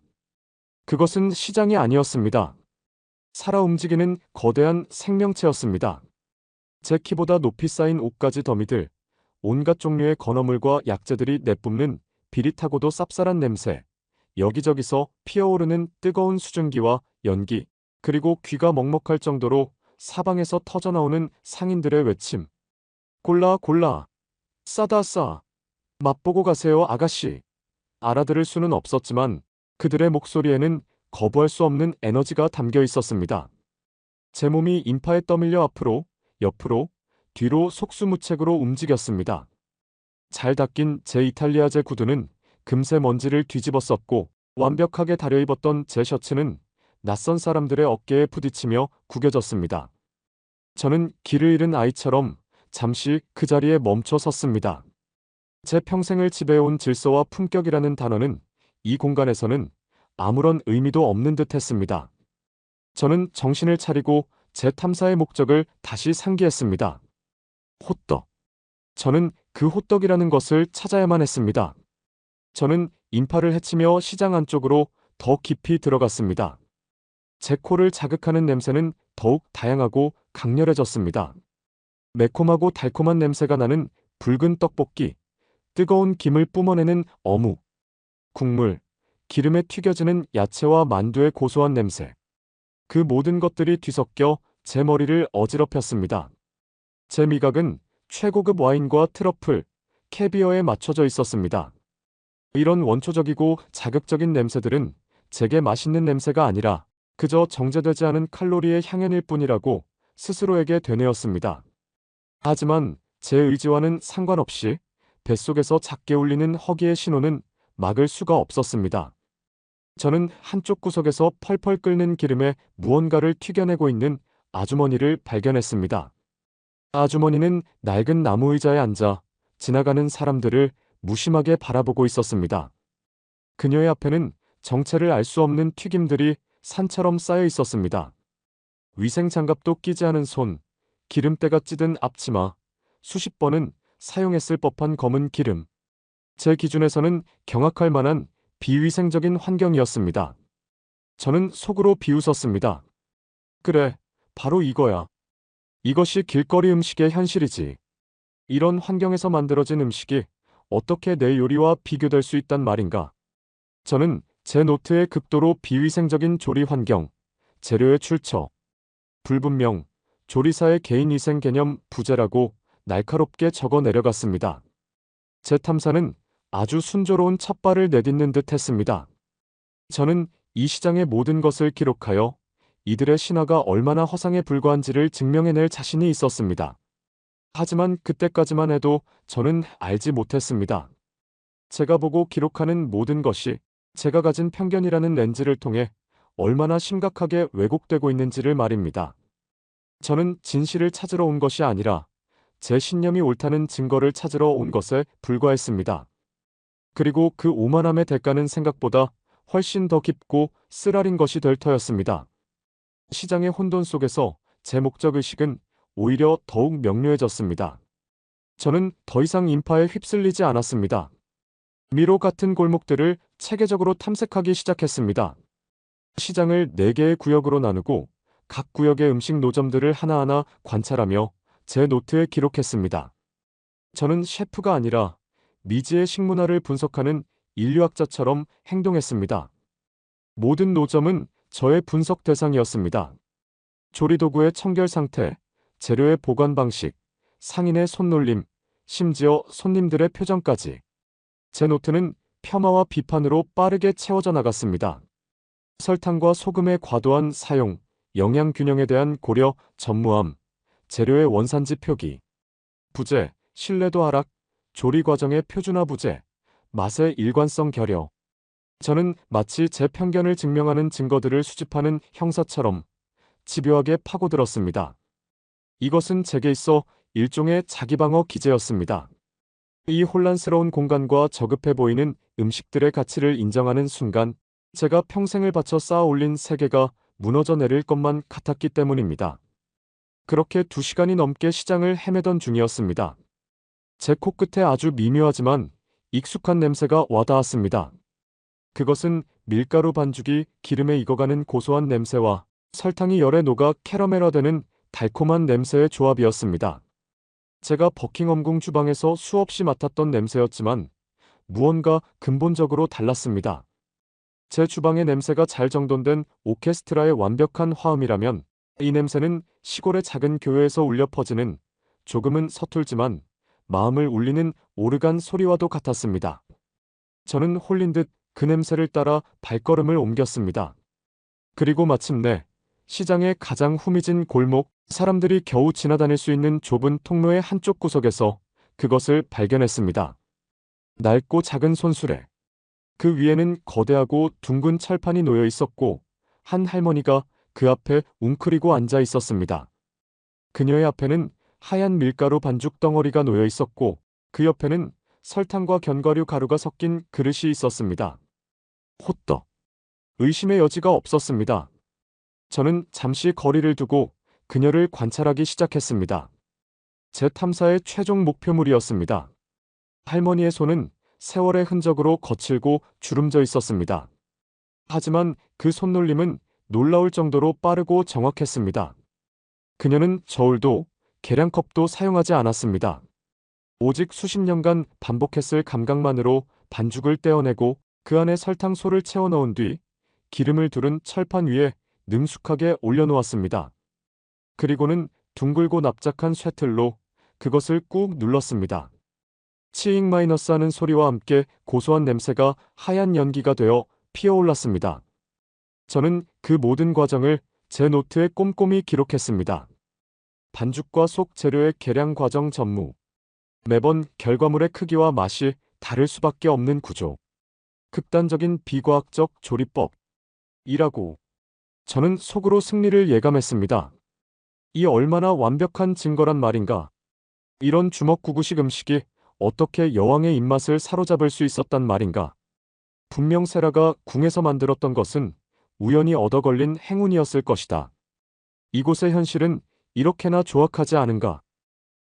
그것은 시장이 아니었습니다. 살아 움직이는 거대한 생명체였습니다. 제 키보다 높이 쌓인 옷가지 더미들, 온갖 종류의 건어물과 약재들이 내뿜는 비릿하고도 쌉쌀한 냄새, 여기저기서 피어오르는 뜨거운 수증기와 연기, 그리고 귀가 먹먹할 정도로 사방에서 터져나오는 상인들의 외침. 골라 골라, 싸다 싸, 맛보고 가세요 아가씨. 알아들을 수는 없었지만 그들의 목소리에는 거부할 수 없는 에너지가 담겨 있었습니다. 제 몸이 인파에 떠밀려 앞으로, 옆으로, 뒤로 속수무책으로 움직였습니다. 잘 닦인 제 이탈리아제 구두는 금세 먼지를 뒤집어 썼고 완벽하게 다려입었던 제 셔츠는 낯선 사람들의 어깨에 부딪히며 구겨졌습니다. 저는 길을 잃은 아이처럼 잠시 그 자리에 멈춰 섰습니다. 제 평생을 지배해온 질서와 품격이라는 단어는 이 공간에서는 아무런 의미도 없는 듯 했습니다. 저는 정신을 차리고 제 탐사의 목적을 다시 상기했습니다. 호떡. 저는 그 호떡이라는 것을 찾아야만 했습니다. 저는 인파를 헤치며 시장 안쪽으로 더 깊이 들어갔습니다. 제 코를 자극하는 냄새는 더욱 다양하고 강렬해졌습니다. 매콤하고 달콤한 냄새가 나는 붉은 떡볶이, 뜨거운 김을 뿜어내는 어묵, 국물, 기름에 튀겨지는 야채와 만두의 고소한 냄새. 그 모든 것들이 뒤섞여 제 머리를 어지럽혔습니다. 제 미각은 최고급 와인과 트러플, 캐비어에 맞춰져 있었습니다. 이런 원초적이고 자극적인 냄새들은 제게 맛있는 냄새가 아니라 그저 정제되지 않은 칼로리의 향연일 뿐이라고 스스로에게 되뇌었습니다. 하지만 제 의지와는 상관없이 뱃속에서 작게 울리는 허기의 신호는 막을 수가 없었습니다. 저는 한쪽 구석에서 펄펄 끓는 기름에 무언가를 튀겨내고 있는 아주머니를 발견했습니다. 아주머니는 낡은 나무 의자에 앉아 지나가는 사람들을 무심하게 바라보고 있었습니다. 그녀의 앞에는 정체를 알 수 없는 튀김들이 산처럼 쌓여 있었습니다. 위생 장갑도 끼지 않은 손, 기름때가 찌든 앞치마, 수십 번은 사용했을 법한 검은 기름. 제 기준에서는 경악할 만한 비위생적인 환경이었습니다. 저는 속으로 비웃었습니다. 그래, 바로 이거야. 이것이 길거리 음식의 현실이지. 이런 환경에서 만들어진 음식이 어떻게 내 요리와 비교될 수 있단 말인가? 저는 제 노트에 극도로 비위생적인 조리 환경, 재료의 출처, 불분명, 조리사의 개인위생 개념 부재라고 날카롭게 적어 내려갔습니다. 제 탐사는 아주 순조로운 첫발을 내딛는 듯 했습니다. 저는 이 시장의 모든 것을 기록하여 이들의 신화가 얼마나 허상에 불과한지를 증명해낼 자신이 있었습니다. 하지만 그때까지만 해도 저는 알지 못했습니다. 제가 보고 기록하는 모든 것이 제가 가진 편견이라는 렌즈를 통해 얼마나 심각하게 왜곡되고 있는지를 말입니다. 저는 진실을 찾으러 온 것이 아니라 제 신념이 옳다는 증거를 찾으러 온 것에 불과했습니다. 그리고 그 오만함의 대가는 생각보다 훨씬 더 깊고 쓰라린 것이 될 터였습니다. 시장의 혼돈 속에서 제 목적의식은 오히려 더욱 명료해졌습니다. 저는 더 이상 인파에 휩쓸리지 않았습니다. 미로 같은 골목들을 체계적으로 탐색하기 시작했습니다. 시장을 4개의 구역으로 나누고 각 구역의 음식 노점들을 하나하나 관찰하며 제 노트에 기록했습니다. 저는 셰프가 아니라 미지의 식문화를 분석하는 인류학자처럼 행동했습니다. 모든 노점은 저의 분석 대상이었습니다. 조리도구의 청결 상태, 재료의 보관 방식, 상인의 손놀림, 심지어 손님들의 표정까지. 제 노트는 폄하와 비판으로 빠르게 채워져 나갔습니다. 설탕과 소금의 과도한 사용, 영양 균형에 대한 고려, 전무함, 재료의 원산지 표기, 부재, 신뢰도 하락, 조리 과정의 표준화 부재, 맛의 일관성 결여. 저는 마치 제 편견을 증명하는 증거들을 수집하는 형사처럼 집요하게 파고들었습니다. 이것은 제게 있어 일종의 자기방어 기제였습니다. 이 혼란스러운 공간과 저급해 보이는 음식들의 가치를 인정하는 순간 제가 평생을 바쳐 쌓아 올린 세계가 무너져 내릴 것만 같았기 때문입니다. 그렇게 2시간이 넘게 시장을 헤매던 중이었습니다. 제 코끝에 아주 미묘하지만 익숙한 냄새가 와닿았습니다. 그것은 밀가루 반죽이 기름에 익어가는 고소한 냄새와 설탕이 열에 녹아 캐러멜화되는 달콤한 냄새의 조합이었습니다. 제가 버킹엄궁 주방에서 수없이 맡았던 냄새였지만 무언가 근본적으로 달랐습니다. 제 주방의 냄새가 잘 정돈된 오케스트라의 완벽한 화음이라면 이 냄새는 시골의 작은 교회에서 울려 퍼지는 조금은 서툴지만 마음을 울리는 오르간 소리와도 같았습니다. 저는 홀린 듯 그 냄새를 따라 발걸음을 옮겼습니다. 그리고 마침내 시장의 가장 후미진 골목, 사람들이 겨우 지나다닐 수 있는 좁은 통로의 한쪽 구석에서 그것을 발견했습니다. 낡고 작은 손수레. 그 위에는 거대하고 둥근 철판이 놓여 있었고 한 할머니가 그 앞에 웅크리고 앉아 있었습니다. 그녀의 앞에는 하얀 밀가루 반죽 덩어리가 놓여 있었고 그 옆에는 설탕과 견과류 가루가 섞인 그릇이 있었습니다. 호떡. 의심의 여지가 없었습니다. 저는 잠시 거리를 두고 그녀를 관찰하기 시작했습니다. 제 탐사의 최종 목표물이었습니다. 할머니의 손은 세월의 흔적으로 거칠고 주름져 있었습니다. 하지만 그 손놀림은 놀라울 정도로 빠르고 정확했습니다. 그녀는 저울도 계량컵도 사용하지 않았습니다. 오직 수십 년간 반복했을 감각만으로 반죽을 떼어내고 그 안에 설탕소를 채워 넣은 뒤 기름을 두른 철판 위에 능숙하게 올려놓았습니다. 그리고는 둥글고 납작한 쇠틀로 그것을 꾹 눌렀습니다. 치익 마이너스 하는 소리와 함께 고소한 냄새가 하얀 연기가 되어 피어올랐습니다. 저는 그 모든 과정을 제 노트에 꼼꼼히 기록했습니다. 반죽과 속 재료의 계량 과정 전무. 매번 결과물의 크기와 맛이 다를 수밖에 없는 구조. 극단적인 비과학적 조리법. 이라고. 저는 속으로 승리를 예감했습니다. 이 얼마나 완벽한 증거란 말인가. 이런 주먹구구식 음식이 어떻게 여왕의 입맛을 사로잡을 수 있었단 말인가. 분명 세라가 궁에서 만들었던 것은 우연히 얻어 걸린 행운이었을 것이다. 이곳의 현실은 이렇게나 조악하지 않은가.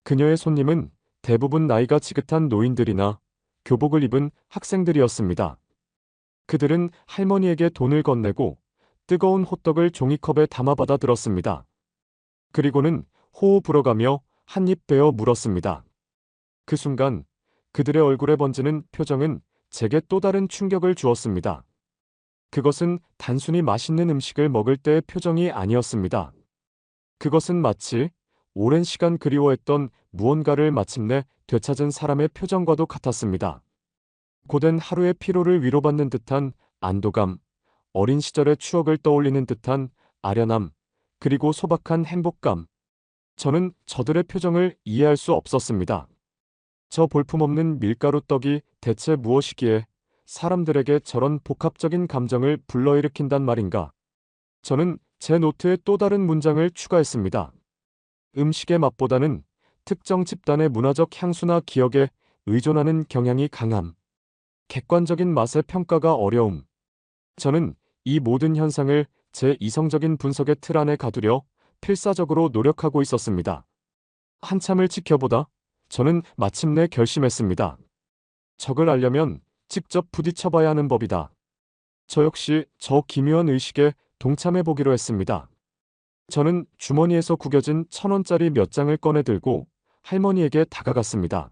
그녀의 손님은 대부분 나이가 지긋한 노인들이나 교복을 입은 학생들이었습니다. 그들은 할머니에게 돈을 건네고 뜨거운 호떡을 종이컵에 담아 받아 들었습니다. 그리고는 호호 불어가며 한 입 베어 물었습니다. 그 순간 그들의 얼굴에 번지는 표정은 제게 또 다른 충격을 주었습니다. 그것은 단순히 맛있는 음식을 먹을 때의 표정이 아니었습니다. 그것은 마치 오랜 시간 그리워했던 무언가를 마침내 되찾은 사람의 표정과도 같았습니다. 고된 하루의 피로를 위로받는 듯한 안도감, 어린 시절의 추억을 떠올리는 듯한 아련함, 그리고 소박한 행복감. 저는 저들의 표정을 이해할 수 없었습니다. 저 볼품없는 밀가루 떡이 대체 무엇이기에 사람들에게 저런 복합적인 감정을 불러일으킨단 말인가? 저는 제 노트에 또 다른 문장을 추가했습니다. 음식의 맛보다는 특정 집단의 문화적 향수나 기억에 의존하는 경향이 강함. 객관적인 맛의 평가가 어려움. 저는 이 모든 현상을 제 이성적인 분석의 틀 안에 가두려 필사적으로 노력하고 있었습니다. 한참을 지켜보다 저는 마침내 결심했습니다. 적을 알려면 직접 부딪혀봐야 하는 법이다. 저 역시 저 기묘한 의식에 동참해보기로 했습니다. 저는 주머니에서 구겨진 1,000원짜리 몇 장을 꺼내 들고 할머니에게 다가갔습니다.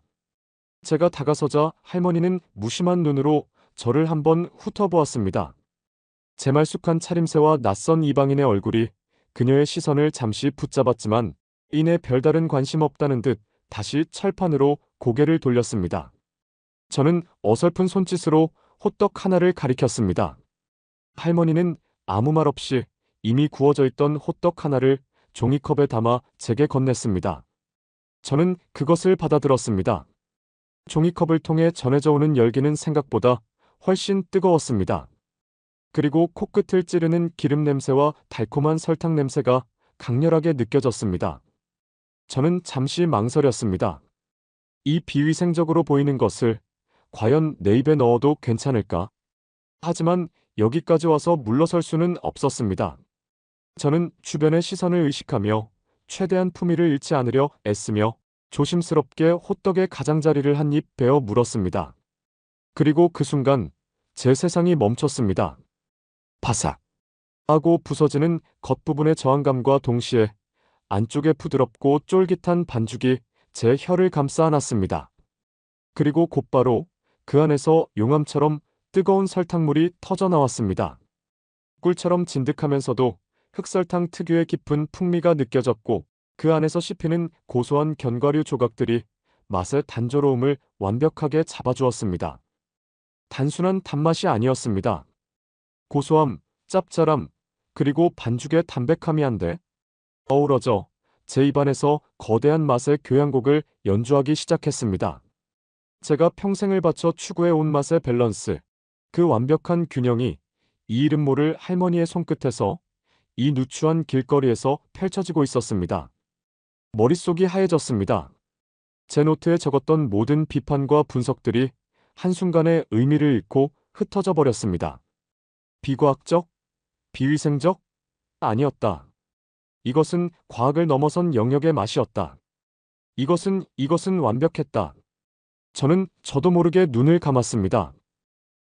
제가 다가서자 할머니는 무심한 눈으로 저를 한번 훑어보았습니다. 제 말쑥한 차림새와 낯선 이방인의 얼굴이 그녀의 시선을 잠시 붙잡았지만 이내 별다른 관심 없다는 듯 다시 철판으로 고개를 돌렸습니다. 저는 어설픈 손짓으로 호떡 하나를 가리켰습니다. 할머니는 아무 말 없이 이미 구워져 있던 호떡 하나를 종이컵에 담아 제게 건넸습니다. 저는 그것을 받아들었습니다. 종이컵을 통해 전해져 오는 열기는 생각보다 훨씬 뜨거웠습니다. 그리고 코끝을 찌르는 기름 냄새와 달콤한 설탕 냄새가 강렬하게 느껴졌습니다. 저는 잠시 망설였습니다. 이 비위생적으로 보이는 것을 과연 내 입에 넣어도 괜찮을까? 하지만 여기까지 와서 물러설 수는 없었습니다. 저는 주변의 시선을 의식하며 최대한 품위를 잃지 않으려 애쓰며 조심스럽게 호떡의 가장자리를 한 입 베어 물었습니다. 그리고 그 순간 제 세상이 멈췄습니다. 바삭 하고 부서지는 겉부분의 저항감과 동시에 안쪽에 부드럽고 쫄깃한 반죽이 제 혀를 감싸 안았습니다. 그리고 곧바로 그 안에서 용암처럼 뜨거운 설탕물이 터져 나왔습니다. 꿀처럼 진득하면서도 흑설탕 특유의 깊은 풍미가 느껴졌고 그 안에서 씹히는 고소한 견과류 조각들이 맛의 단조로움을 완벽하게 잡아주었습니다. 단순한 단맛이 아니었습니다. 고소함, 짭짤함, 그리고 반죽의 담백함이 한데 어우러져 제 입안에서 거대한 맛의 교향곡을 연주하기 시작했습니다. 제가 평생을 바쳐 추구해온 맛의 밸런스, 그 완벽한 균형이 이 이름 모를 할머니의 손끝에서 이 누추한 길거리에서 펼쳐지고 있었습니다. 머릿속이 하얘졌습니다. 제 노트에 적었던 모든 비판과 분석들이 한순간에 의미를 잃고 흩어져 버렸습니다. 비과학적? 비위생적? 아니었다. 이것은 과학을 넘어선 영역의 맛이었다. 이것은 완벽했다. 저는 저도 모르게 눈을 감았습니다.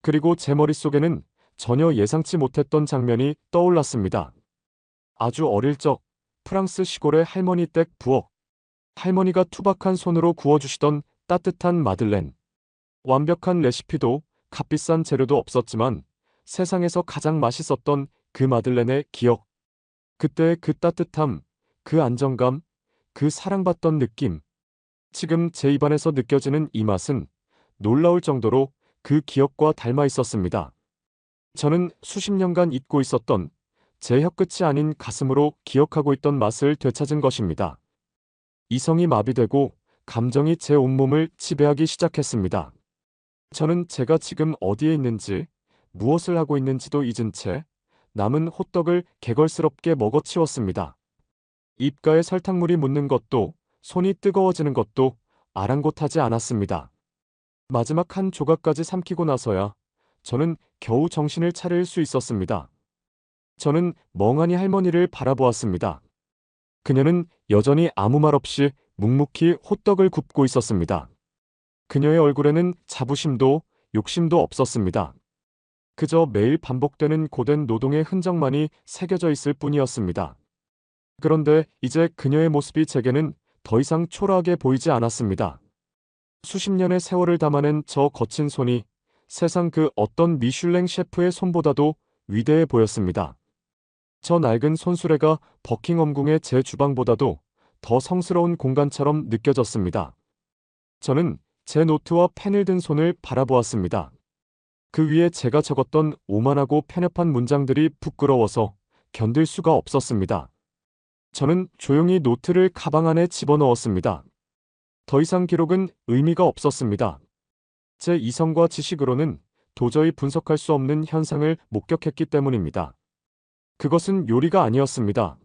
그리고 제 머릿속에는 전혀 예상치 못했던 장면이 떠올랐습니다. 아주 어릴 적 프랑스 시골의 할머니 댁 부엌. 할머니가 투박한 손으로 구워주시던 따뜻한 마들렌. 완벽한 레시피도 값비싼 재료도 없었지만 세상에서 가장 맛있었던 그 마들렌의 기억. 그때의 그 따뜻함, 그 안정감, 그 사랑받던 느낌. 지금 제 입안에서 느껴지는 이 맛은 놀라울 정도로 그 기억과 닮아 있었습니다. 저는 수십 년간 잊고 있었던 제 혀끝이 아닌 가슴으로 기억하고 있던 맛을 되찾은 것입니다. 이성이 마비되고 감정이 제 온몸을 지배하기 시작했습니다. 저는 제가 지금 어디에 있는지, 무엇을 하고 있는지도 잊은 채 남은 호떡을 개걸스럽게 먹어치웠습니다. 입가에 설탕물이 묻는 것도, 손이 뜨거워지는 것도 아랑곳하지 않았습니다. 마지막 한 조각까지 삼키고 나서야 저는 겨우 정신을 차릴 수 있었습니다. 저는 멍하니 할머니를 바라보았습니다. 그녀는 여전히 아무 말 없이 묵묵히 호떡을 굽고 있었습니다. 그녀의 얼굴에는 자부심도 욕심도 없었습니다. 그저 매일 반복되는 고된 노동의 흔적만이 새겨져 있을 뿐이었습니다. 그런데 이제 그녀의 모습이 제게는 더 이상 초라하게 보이지 않았습니다. 수십 년의 세월을 담아낸 저 거친 손이 세상 그 어떤 미슐랭 셰프의 손보다도 위대해 보였습니다. 저 낡은 손수레가 버킹엄궁의 제 주방보다도 더 성스러운 공간처럼 느껴졌습니다. 저는 제 노트와 펜을 든 손을 바라보았습니다. 그 위에 제가 적었던 오만하고 편협한 문장들이 부끄러워서 견딜 수가 없었습니다. 저는 조용히 노트를 가방 안에 집어넣었습니다. 더 이상 기록은 의미가 없었습니다. 제 이성과 지식으로는 도저히 분석할 수 없는 현상을 목격했기 때문입니다. 그것은 요리가 아니었습니다.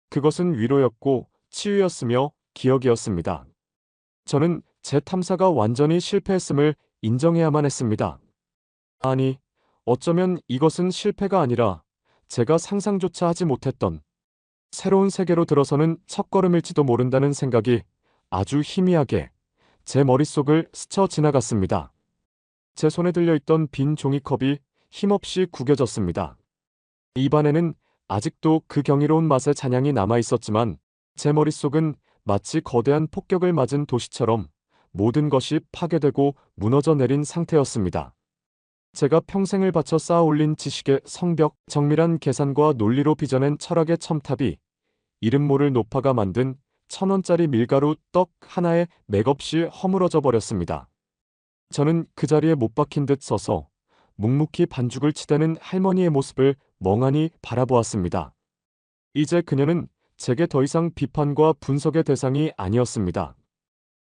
그것은 위로였고 치유였으며 기억이었습니다. 저는 제 탐사가 완전히 실패했음을 인정해야만 했습니다. 아니, 어쩌면 이것은 실패가 아니라 제가 상상조차 하지 못했던 새로운 세계로 들어서는 첫걸음일지도 모른다는 생각이 아주 희미하게 제 머릿속을 스쳐 지나갔습니다. 제 손에 들려있던 빈 종이컵이 힘없이 구겨졌습니다. 입안에는 아직도 그 경이로운 맛의 잔향이 남아있었지만 제 머릿속은 마치 거대한 폭격을 맞은 도시처럼 모든 것이 파괴되고 무너져 내린 상태였습니다. 제가 평생을 바쳐 쌓아 올린 지식의 성벽, 정밀한 계산과 논리로 빚어낸 철학의 첨탑이 이름 모를 노파가 만든 1,000원짜리 밀가루 떡 하나에 맥없이 허물어져 버렸습니다. 저는 그 자리에 못 박힌 듯 서서 묵묵히 반죽을 치대는 할머니의 모습을 멍하니 바라보았습니다. 이제 그녀는 제게 더 이상 비판과 분석의 대상이 아니었습니다.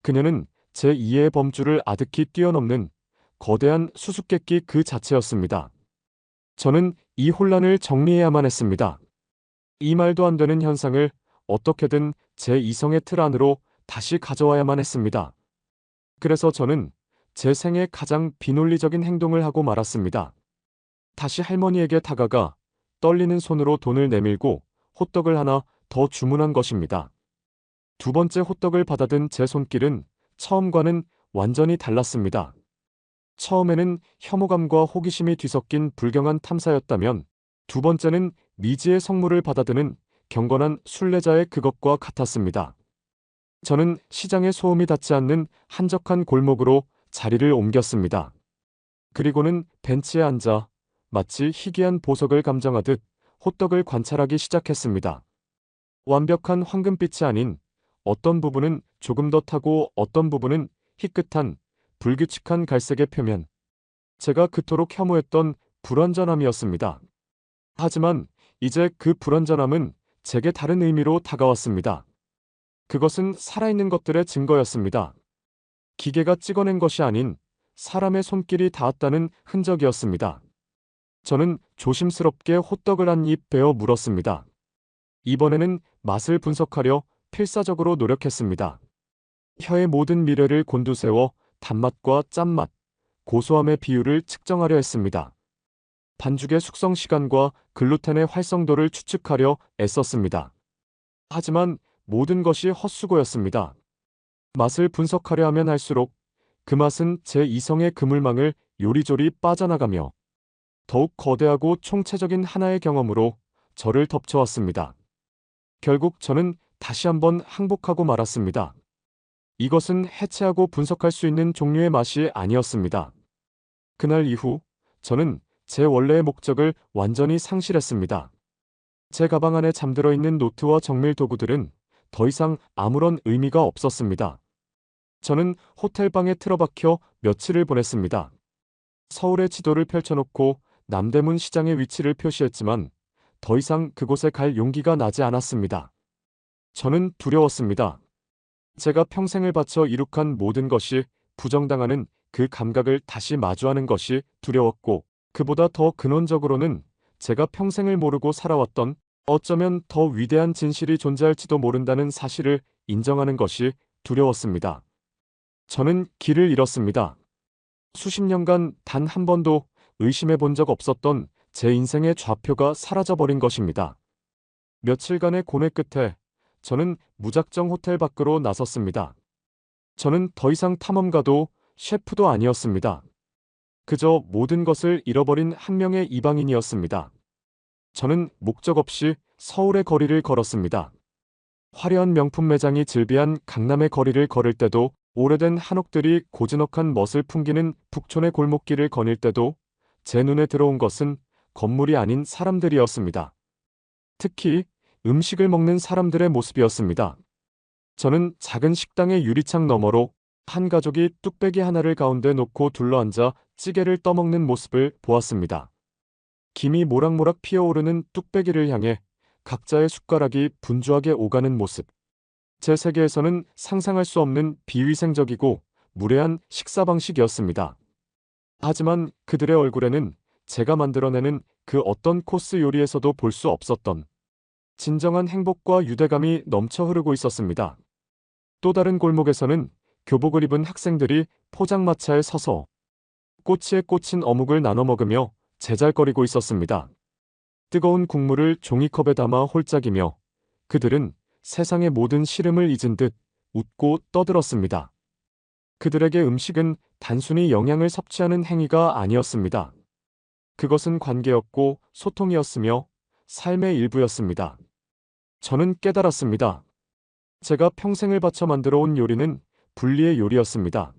그녀는 제 이해의 범주를 아득히 뛰어넘는 거대한 수수께끼 그 자체였습니다. 저는 이 혼란을 정리해야만 했습니다. 이 말도 안 되는 현상을 어떻게든 제 이성의 틀 안으로 다시 가져와야만 했습니다. 그래서 저는 제 생애 가장 비논리적인 행동을 하고 말았습니다. 다시 할머니에게 다가가 떨리는 손으로 돈을 내밀고 호떡을 하나 더 주문한 것입니다. 두 번째 호떡을 받아든 제 손길은 처음과는 완전히 달랐습니다. 처음에는 혐오감과 호기심이 뒤섞인 불경한 탐사였다면 두 번째는 미지의 성물을 받아드는 경건한 순례자의 그것과 같았습니다. 저는 시장의 소음이 닿지 않는 한적한 골목으로 자리를 옮겼습니다. 그리고는 벤치에 앉아 마치 희귀한 보석을 감정하듯 호떡을 관찰하기 시작했습니다. 완벽한 황금빛이 아닌 어떤 부분은 조금 더 타고 어떤 부분은 희끗한 불규칙한 갈색의 표면. 제가 그토록 혐오했던 불완전함이었습니다. 하지만 이제 그 불완전함은 제게 다른 의미로 다가왔습니다. 그것은 살아있는 것들의 증거였습니다. 기계가 찍어낸 것이 아닌 사람의 손길이 닿았다는 흔적이었습니다. 저는 조심스럽게 호떡을 한 입 베어 물었습니다. 이번에는 맛을 분석하려 필사적으로 노력했습니다. 혀의 모든 미래를 곤두세워 단맛과 짠맛, 고소함의 비율을 측정하려 했습니다. 반죽의 숙성 시간과 글루텐의 활성도를 추측하려 애썼습니다. 하지만 모든 것이 헛수고였습니다. 맛을 분석하려 하면 할수록 그 맛은 제 이성의 그물망을 요리조리 빠져나가며 더욱 거대하고 총체적인 하나의 경험으로 저를 덮쳐왔습니다. 결국 저는 다시 한번 항복하고 말았습니다. 이것은 해체하고 분석할 수 있는 종류의 맛이 아니었습니다. 그날 이후 저는 제 원래의 목적을 완전히 상실했습니다. 제 가방 안에 잠들어 있는 노트와 정밀 도구들은 더 이상 아무런 의미가 없었습니다. 저는 호텔방에 틀어박혀 며칠을 보냈습니다. 서울의 지도를 펼쳐놓고 남대문 시장의 위치를 표시했지만 더 이상 그곳에 갈 용기가 나지 않았습니다. 저는 두려웠습니다. 제가 평생을 바쳐 이룩한 모든 것이 부정당하는 그 감각을 다시 마주하는 것이 두려웠고, 그보다 더 근원적으로는 제가 평생을 모르고 살아왔던 어쩌면 더 위대한 진실이 존재할지도 모른다는 사실을 인정하는 것이 두려웠습니다. 저는 길을 잃었습니다. 수십 년간 단 한 번도 의심해 본 적 없었던 제 인생의 좌표가 사라져버린 것입니다. 며칠간의 고뇌 끝에 저는 무작정 호텔 밖으로 나섰습니다. 저는 더 이상 탐험가도 셰프도 아니었습니다. 그저 모든 것을 잃어버린 한 명의 이방인이었습니다. 저는 목적 없이 서울의 거리를 걸었습니다. 화려한 명품 매장이 즐비한 강남의 거리를 걸을 때도, 오래된 한옥들이 고즈넉한 멋을 풍기는 북촌의 골목길을 거닐 때도 제 눈에 들어온 것은 건물이 아닌 사람들이었습니다. 특히 음식을 먹는 사람들의 모습이었습니다. 저는 작은 식당의 유리창 너머로 한 가족이 뚝배기 하나를 가운데 놓고 둘러앉아 찌개를 떠먹는 모습을 보았습니다. 김이 모락모락 피어오르는 뚝배기를 향해 각자의 숟가락이 분주하게 오가는 모습. 제 세계에서는 상상할 수 없는 비위생적이고 무례한 식사 방식이었습니다. 하지만 그들의 얼굴에는 제가 만들어내는 그 어떤 코스 요리에서도 볼 수 없었던 진정한 행복과 유대감이 넘쳐 흐르고 있었습니다. 또 다른 골목에서는 교복을 입은 학생들이 포장마차에 서서 꼬치에 꽂힌 어묵을 나눠 먹으며 제잘거리고 있었습니다. 뜨거운 국물을 종이컵에 담아 홀짝이며 그들은 세상의 모든 시름을 잊은 듯 웃고 떠들었습니다. 그들에게 음식은 단순히 영양을 섭취하는 행위가 아니었습니다. 그것은 관계였고 소통이었으며 삶의 일부였습니다. 저는 깨달았습니다. 제가 평생을 바쳐 만들어 온 요리는 분리의 요리였습니다.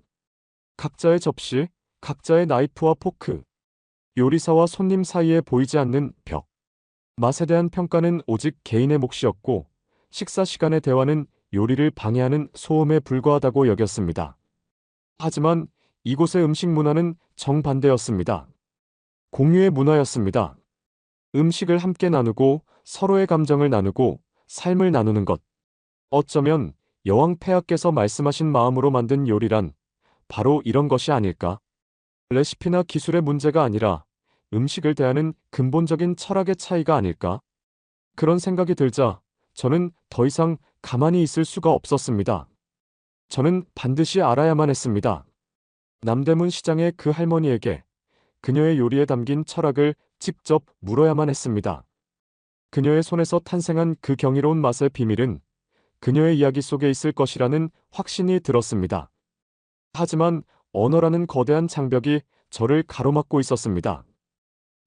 각자의 접시, 각자의 나이프와 포크, 요리사와 손님 사이에 보이지 않는 벽. 맛에 대한 평가는 오직 개인의 몫이었고, 식사 시간의 대화는 요리를 방해하는 소음에 불과하다고 여겼습니다. 하지만 이곳의 음식 문화는 정반대였습니다. 공유의 문화였습니다. 음식을 함께 나누고 서로의 감정을 나누고 삶을 나누는 것. 어쩌면 여왕 폐하께서 말씀하신 마음으로 만든 요리란 바로 이런 것이 아닐까? 레시피나 기술의 문제가 아니라 음식을 대하는 근본적인 철학의 차이가 아닐까? 그런 생각이 들자 저는 더 이상 가만히 있을 수가 없었습니다. 저는 반드시 알아야만 했습니다. 남대문 시장의 그 할머니에게 그녀의 요리에 담긴 철학을 직접 물어야만 했습니다. 그녀의 손에서 탄생한 그 경이로운 맛의 비밀은 그녀의 이야기 속에 있을 것이라는 확신이 들었습니다. 하지만 언어라는 거대한 장벽이 저를 가로막고 있었습니다.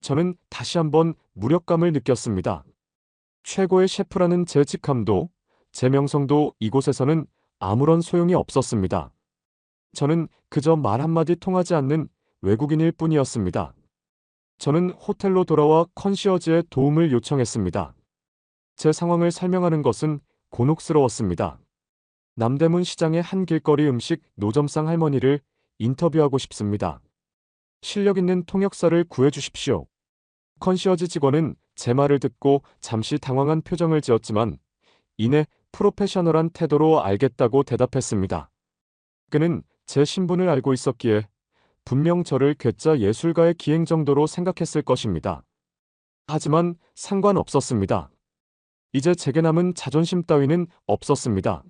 저는 다시 한번 무력감을 느꼈습니다. 최고의 셰프라는 제 직함도, 제 명성도 이곳에서는 아무런 소용이 없었습니다. 저는 그저 말 한마디 통하지 않는 외국인일 뿐이었습니다. 저는 호텔로 돌아와 컨시어지의 도움을 요청했습니다. 제 상황을 설명하는 것은 곤혹스러웠습니다. 남대문 시장의 한 길거리 음식 노점상 할머니를 인터뷰하고 싶습니다. 실력 있는 통역사를 구해주십시오. 컨시어지 직원은 제 말을 듣고 잠시 당황한 표정을 지었지만 이내 프로페셔널한 태도로 알겠다고 대답했습니다. 그는 제 신분을 알고 있었기에 분명 저를 괴짜 예술가의 기행 정도로 생각했을 것입니다. 하지만 상관없었습니다. 이제 제게 남은 자존심 따위는 없었습니다.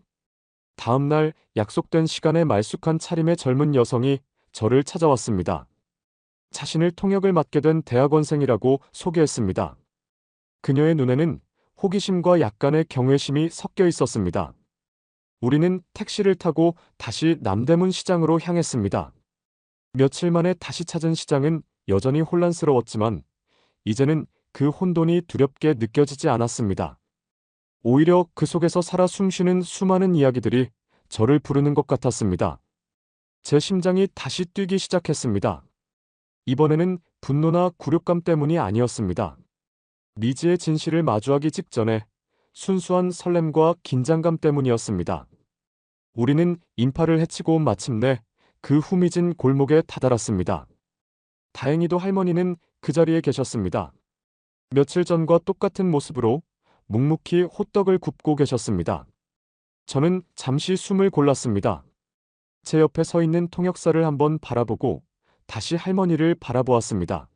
다음 날 약속된 시간에 말쑥한 차림의 젊은 여성이 저를 찾아왔습니다. 자신을 통역을 맡게 된 대학원생이라고 소개했습니다. 그녀의 눈에는 호기심과 약간의 경외심이 섞여 있었습니다. 우리는 택시를 타고 다시 남대문 시장으로 향했습니다. 며칠 만에 다시 찾은 시장은 여전히 혼란스러웠지만 이제는 그 혼돈이 두렵게 느껴지지 않았습니다. 오히려 그 속에서 살아 숨쉬는 수많은 이야기들이 저를 부르는 것 같았습니다. 제 심장이 다시 뛰기 시작했습니다. 이번에는 분노나 굴욕감 때문이 아니었습니다. 미지의 진실을 마주하기 직전에 순수한 설렘과 긴장감 때문이었습니다. 우리는 인파를 헤치고 마침내 그 후미진 골목에 다다랐습니다. 다행히도 할머니는 그 자리에 계셨습니다. 며칠 전과 똑같은 모습으로 묵묵히 호떡을 굽고 계셨습니다. 저는 잠시 숨을 골랐습니다. 제 옆에 서 있는 통역사를 한번 바라보고 다시 할머니를 바라보았습니다.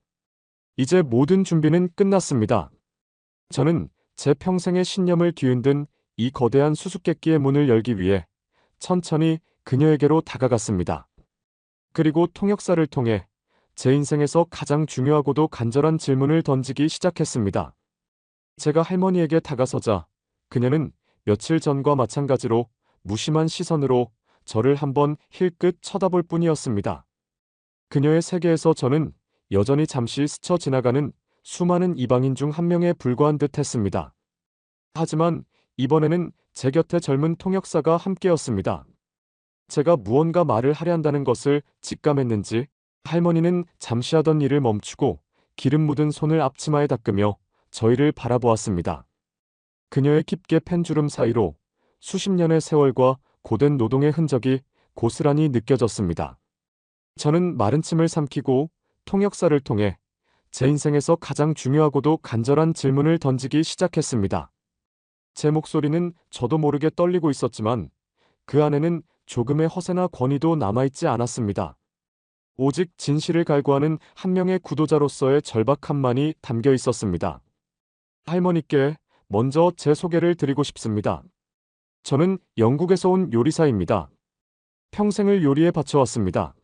이제 모든 준비는 끝났습니다. 저는 제 평생의 신념을 뒤흔든 이 거대한 수수께끼의 문을 열기 위해 천천히 그녀에게로 다가갔습니다. 그리고 통역사를 통해 제 인생에서 가장 중요하고도 간절한 질문을 던지기 시작했습니다. 제가 할머니에게 다가서자 그녀는 며칠 전과 마찬가지로 무심한 시선으로 저를 한번 힐끗 쳐다볼 뿐이었습니다. 그녀의 세계에서 저는 여전히 잠시 스쳐 지나가는 수많은 이방인 중 한 명에 불과한 듯 했습니다. 하지만 이번에는 제 곁에 젊은 통역사가 함께였습니다. 제가 무언가 말을 하려 한다는 것을 직감했는지 할머니는 잠시 하던 일을 멈추고 기름 묻은 손을 앞치마에 닦으며 저희를 바라보았습니다. 그녀의 깊게 팬 주름 사이로 수십 년의 세월과 고된 노동의 흔적이 고스란히 느껴졌습니다. 저는 마른 침을 삼키고 통역사를 통해 제 인생에서 가장 중요하고도 간절한 질문을 던지기 시작했습니다. 제 목소리는 저도 모르게 떨리고 있었지만 그 안에는 조금의 허세나 권위도 남아있지 않았습니다. 오직 진실을 갈구하는 한 명의 구도자로서의 절박함만이 담겨 있었습니다. 할머니께 먼저 제 소개를 드리고 싶습니다. 저는 영국에서 온 요리사입니다. 평생을 요리에 바쳐왔습니다.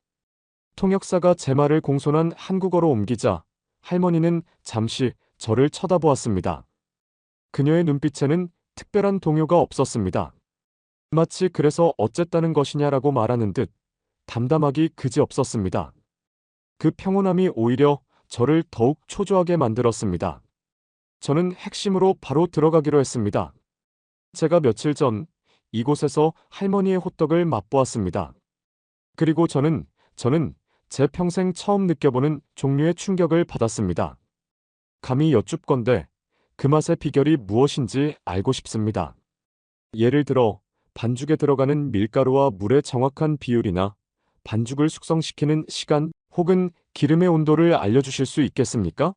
통역사가 제 말을 공손한 한국어로 옮기자 할머니는 잠시 저를 쳐다보았습니다. 그녀의 눈빛에는 특별한 동요가 없었습니다. 마치 그래서 어쨌다는 것이냐라고 말하는 듯 담담하기 그지없었습니다. 그 평온함이 오히려 저를 더욱 초조하게 만들었습니다. 저는 핵심으로 바로 들어가기로 했습니다. 제가 며칠 전 이곳에서 할머니의 호떡을 맛보았습니다. 그리고 저는 제 평생 처음 느껴보는 종류의 충격을 받았습니다. 감히 여쭙건대 그 맛의 비결이 무엇인지 알고 싶습니다. 예를 들어 반죽에 들어가는 밀가루와 물의 정확한 비율이나 반죽을 숙성시키는 시간 혹은 기름의 온도를 알려주실 수 있겠습니까?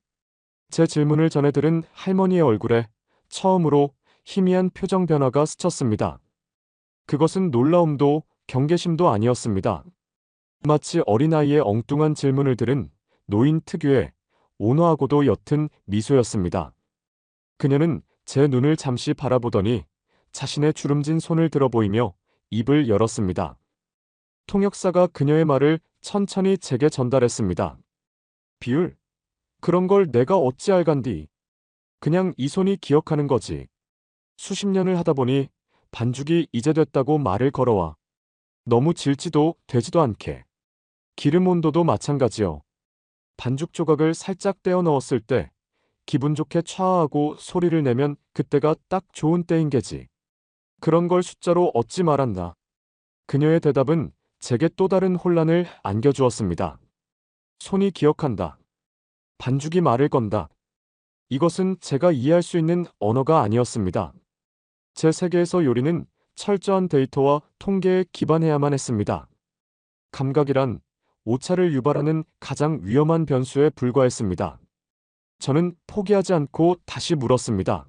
제 질문을 전해 들은 할머니의 얼굴에 처음으로 희미한 표정 변화가 스쳤습니다. 그것은 놀라움도 경계심도 아니었습니다. 마치 어린아이의 엉뚱한 질문을 들은 노인 특유의 온화하고도 옅은 미소였습니다. 그녀는 제 눈을 잠시 바라보더니 자신의 주름진 손을 들어 보이며 입을 열었습니다. 통역사가 그녀의 말을 천천히 제게 전달했습니다. 비율? 그런 걸 내가 어찌 알간디. 그냥 이 손이 기억하는 거지. 수십 년을 하다 보니 반죽이 이제 됐다고 말을 걸어와. 너무 질지도 되지도 않게. 기름 온도도 마찬가지요. 반죽 조각을 살짝 떼어 넣었을 때 기분 좋게 촤하고 소리를 내면 그때가 딱 좋은 때인 게지. 그런 걸 숫자로 어찌 말한다. 그녀의 대답은 제게 또 다른 혼란을 안겨주었습니다. 손이 기억한다. 반죽이 말을 건다. 이것은 제가 이해할 수 있는 언어가 아니었습니다. 제 세계에서 요리는 철저한 데이터와 통계에 기반해야만 했습니다. 감각이란 오차를 유발하는 가장 위험한 변수에 불과했습니다. 저는 포기하지 않고 다시 물었습니다.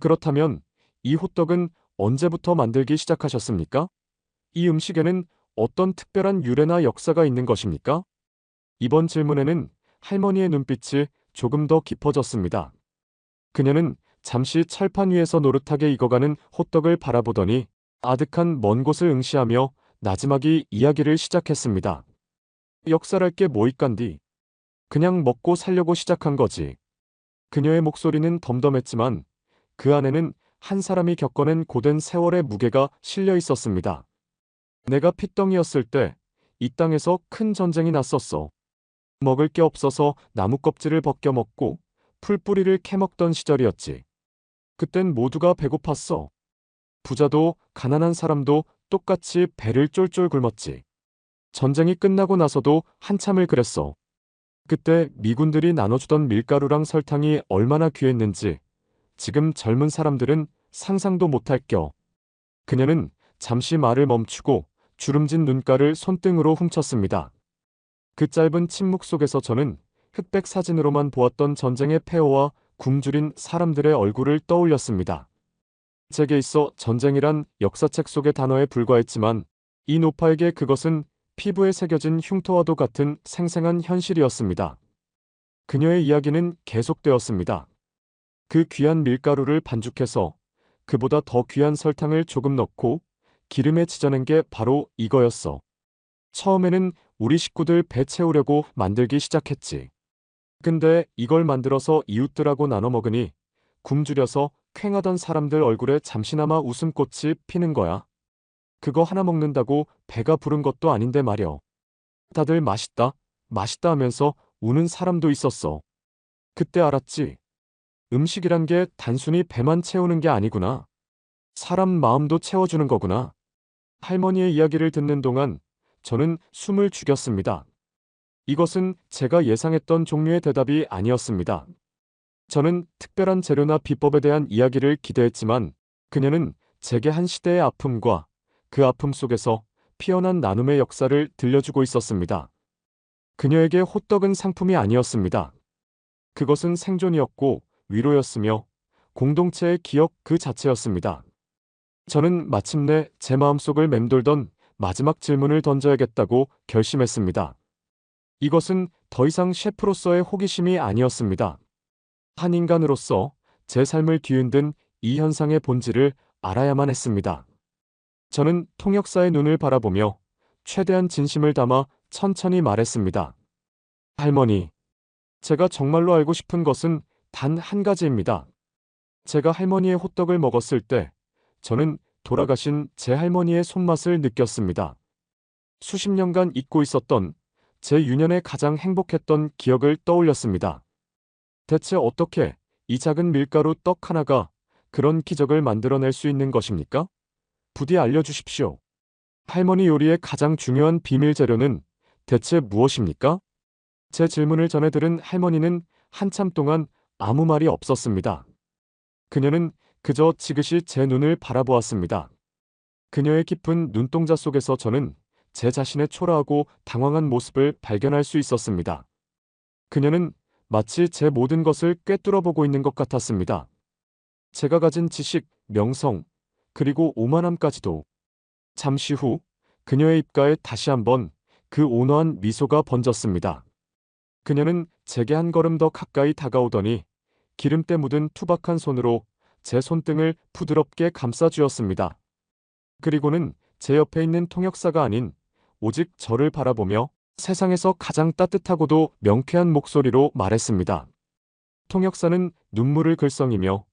그렇다면 이 호떡은 언제부터 만들기 시작하셨습니까? 이 음식에는 어떤 특별한 유래나 역사가 있는 것입니까? 이번 질문에는 할머니의 눈빛이 조금 더 깊어졌습니다. 그녀는 잠시 철판 위에서 노릇하게 익어가는 호떡을 바라보더니 아득한 먼 곳을 응시하며 나지막이 이야기를 시작했습니다. 역사랄 게 뭐 있간디. 그냥 먹고 살려고 시작한 거지. 그녀의 목소리는 덤덤했지만 그 안에는 한 사람이 겪어낸 고된 세월의 무게가 실려 있었습니다. 내가 핏덩이였을 때 이 땅에서 큰 전쟁이 났었어. 먹을 게 없어서 나무 껍질을 벗겨 먹고 풀뿌리를 캐먹던 시절이었지. 그땐 모두가 배고팠어. 부자도 가난한 사람도 똑같이 배를 쫄쫄 굶었지. 전쟁이 끝나고 나서도 한참을 그랬어. 그때 미군들이 나눠주던 밀가루랑 설탕이 얼마나 귀했는지 지금 젊은 사람들은 상상도 못할 겨. 그녀는 잠시 말을 멈추고 주름진 눈가를 손등으로 훔쳤습니다. 그 짧은 침묵 속에서 저는 흑백 사진으로만 보았던 전쟁의 폐허와 굶주린 사람들의 얼굴을 떠올렸습니다. 제게 있어 전쟁이란 역사책 속의 단어에 불과했지만 이 노파에게 그것은 피부에 새겨진 흉터와도 같은 생생한 현실이었습니다. 그녀의 이야기는 계속되었습니다. 그 귀한 밀가루를 반죽해서 그보다 더 귀한 설탕을 조금 넣고 기름에 지져낸 게 바로 이거였어. 처음에는 우리 식구들 배 채우려고 만들기 시작했지. 근데 이걸 만들어서 이웃들하고 나눠 먹으니 굶주려서 퀭하던 사람들 얼굴에 잠시나마 웃음꽃이 피는 거야. 그거 하나 먹는다고 배가 부른 것도 아닌데 말여. 다들 맛있다, 맛있다 하면서 우는 사람도 있었어. 그때 알았지. 음식이란 게 단순히 배만 채우는 게 아니구나. 사람 마음도 채워주는 거구나. 할머니의 이야기를 듣는 동안 저는 숨을 죽였습니다. 이것은 제가 예상했던 종류의 대답이 아니었습니다. 저는 특별한 재료나 비법에 대한 이야기를 기대했지만 그녀는 제게 한 시대의 아픔과 그 아픔 속에서 피어난 나눔의 역사를 들려주고 있었습니다. 그녀에게 호떡은 상품이 아니었습니다. 그것은 생존이었고 위로였으며 공동체의 기억 그 자체였습니다. 저는 마침내 제 마음속을 맴돌던 마지막 질문을 던져야겠다고 결심했습니다. 이것은 더 이상 셰프로서의 호기심이 아니었습니다. 한 인간으로서 제 삶을 뒤흔든 이 현상의 본질을 알아야만 했습니다. 저는 통역사의 눈을 바라보며 최대한 진심을 담아 천천히 말했습니다. 할머니, 제가 정말로 알고 싶은 것은 단 한 가지입니다. 제가 할머니의 호떡을 먹었을 때 저는 돌아가신 제 할머니의 손맛을 느꼈습니다. 수십 년간 잊고 있었던 제 유년에 가장 행복했던 기억을 떠올렸습니다. 대체 어떻게 이 작은 밀가루 떡 하나가 그런 기적을 만들어낼 수 있는 것입니까? 부디 알려주십시오. 할머니 요리의 가장 중요한 비밀 재료는 대체 무엇입니까? 제 질문을 전해 들은 할머니는 한참 동안 아무 말이 없었습니다. 그녀는 그저 지그시 제 눈을 바라보았습니다. 그녀의 깊은 눈동자 속에서 저는 제 자신의 초라하고 당황한 모습을 발견할 수 있었습니다. 그녀는 마치 제 모든 것을 꿰뚫어 보고 있는 것 같았습니다. 제가 가진 지식, 명성, 그리고 오만함까지도. 잠시 후 그녀의 입가에 다시 한번 그 온화한 미소가 번졌습니다. 그녀는 제게 한 걸음 더 가까이 다가오더니 기름때 묻은 투박한 손으로 제 손등을 부드럽게 감싸주었습니다. 그리고는 제 옆에 있는 통역사가 아닌 오직 저를 바라보며 세상에서 가장 따뜻하고도 명쾌한 목소리로 말했습니다. 통역사는 눈물을 글썽이며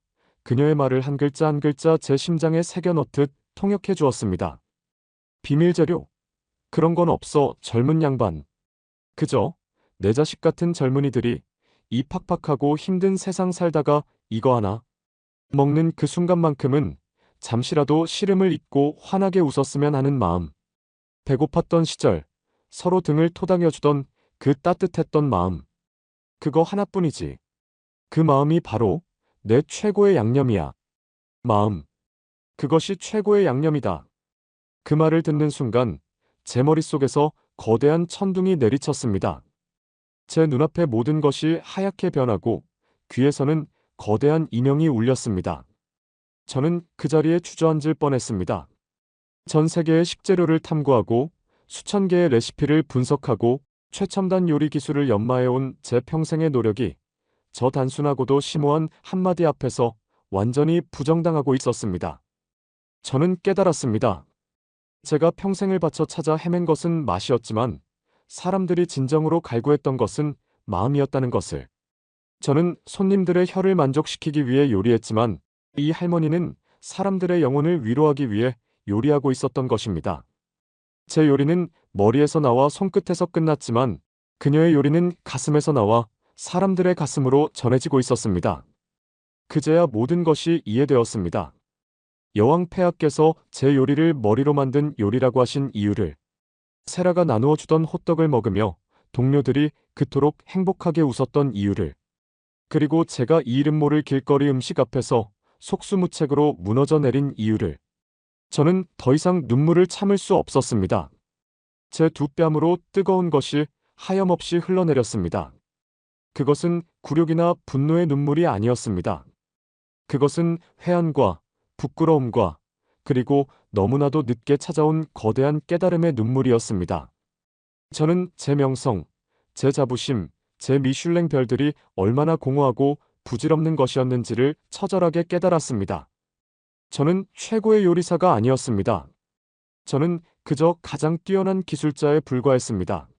그녀의 말을 한 글자 한 글자 제 심장에 새겨 넣듯 통역해 주었습니다. 비밀 재료? 그런 건 없어, 젊은 양반. 그저 내 자식 같은 젊은이들이 이 팍팍하고 힘든 세상 살다가 이거 하나 먹는 그 순간만큼은 잠시라도 시름을 잊고 환하게 웃었으면 하는 마음. 배고팠던 시절 서로 등을 토닥여주던 그 따뜻했던 마음. 그거 하나뿐이지. 그 마음이 바로 내 최고의 양념이야. 마음. 그것이 최고의 양념이다. 그 말을 듣는 순간 제 머릿속에서 거대한 천둥이 내리쳤습니다. 제 눈앞의 모든 것이 하얗게 변하고 귀에서는 거대한 인형이 울렸습니다. 저는 그 자리에 주저앉을 뻔했습니다. 전 세계의 식재료를 탐구하고 수천 개의 레시피를 분석하고 최첨단 요리 기술을 연마해온 제 평생의 노력이 저 단순하고도 심오한 한마디 앞에서 완전히 부정당하고 있었습니다. 저는 깨달았습니다. 제가 평생을 바쳐 찾아 헤맨 것은 맛이었지만 사람들이 진정으로 갈구했던 것은 마음이었다는 것을. 저는 손님들의 혀를 만족시키기 위해 요리했지만 이 할머니는 사람들의 영혼을 위로하기 위해 요리하고 있었던 것입니다. 제 요리는 머리에서 나와 손끝에서 끝났지만 그녀의 요리는 가슴에서 나와 사람들의 가슴으로 전해지고 있었습니다. 그제야 모든 것이 이해되었습니다. 여왕 폐하께서 제 요리를 머리로 만든 요리라고 하신 이유를, 세라가 나누어 주던 호떡을 먹으며 동료들이 그토록 행복하게 웃었던 이유를, 그리고 제가 이 이름 모를 길거리 음식 앞에서 속수무책으로 무너져 내린 이유를. 저는 더 이상 눈물을 참을 수 없었습니다. 제 두 뺨으로 뜨거운 것이 하염없이 흘러내렸습니다. 그것은 굴욕이나 분노의 눈물이 아니었습니다. 그것은 회한과 부끄러움과 그리고 너무나도 늦게 찾아온 거대한 깨달음의 눈물이었습니다. 저는 제 명성, 제 자부심, 제 미슐랭 별들이 얼마나 공허하고 부질없는 것이었는지를 처절하게 깨달았습니다. 저는 최고의 요리사가 아니었습니다. 저는 그저 가장 뛰어난 기술자에 불과했습니다.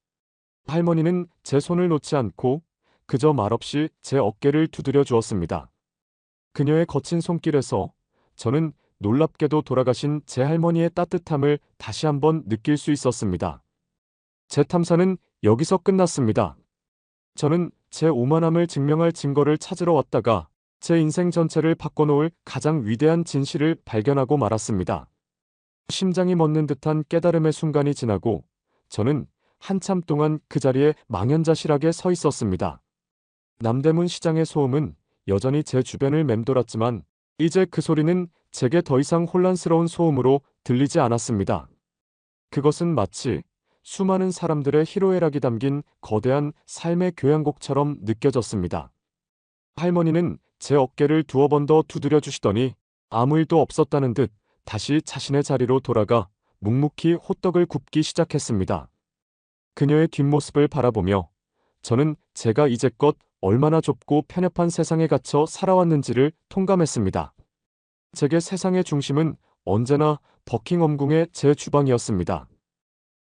할머니는 제 손을 놓지 않고 그저 말없이 제 어깨를 두드려 주었습니다. 그녀의 거친 손길에서 저는 놀랍게도 돌아가신 제 할머니의 따뜻함을 다시 한번 느낄 수 있었습니다. 제 탐사는 여기서 끝났습니다. 저는 제 오만함을 증명할 증거를 찾으러 왔다가 제 인생 전체를 바꿔놓을 가장 위대한 진실을 발견하고 말았습니다. 심장이 멎는 듯한 깨달음의 순간이 지나고 저는 한참 동안 그 자리에 망연자실하게 서 있었습니다. 남대문 시장의 소음은 여전히 제 주변을 맴돌았지만 이제 그 소리는 제게 더 이상 혼란스러운 소음으로 들리지 않았습니다. 그것은 마치 수많은 사람들의 희로애락이 담긴 거대한 삶의 교향곡처럼 느껴졌습니다. 할머니는 제 어깨를 두어 번 더 두드려 주시더니 아무 일도 없었다는 듯 다시 자신의 자리로 돌아가 묵묵히 호떡을 굽기 시작했습니다. 그녀의 뒷모습을 바라보며 저는 제가 이제껏 얼마나 좁고 편협한 세상에 갇혀 살아왔는지를 통감했습니다. 제게 세상의 중심은 언제나 버킹엄궁의 제 주방이었습니다.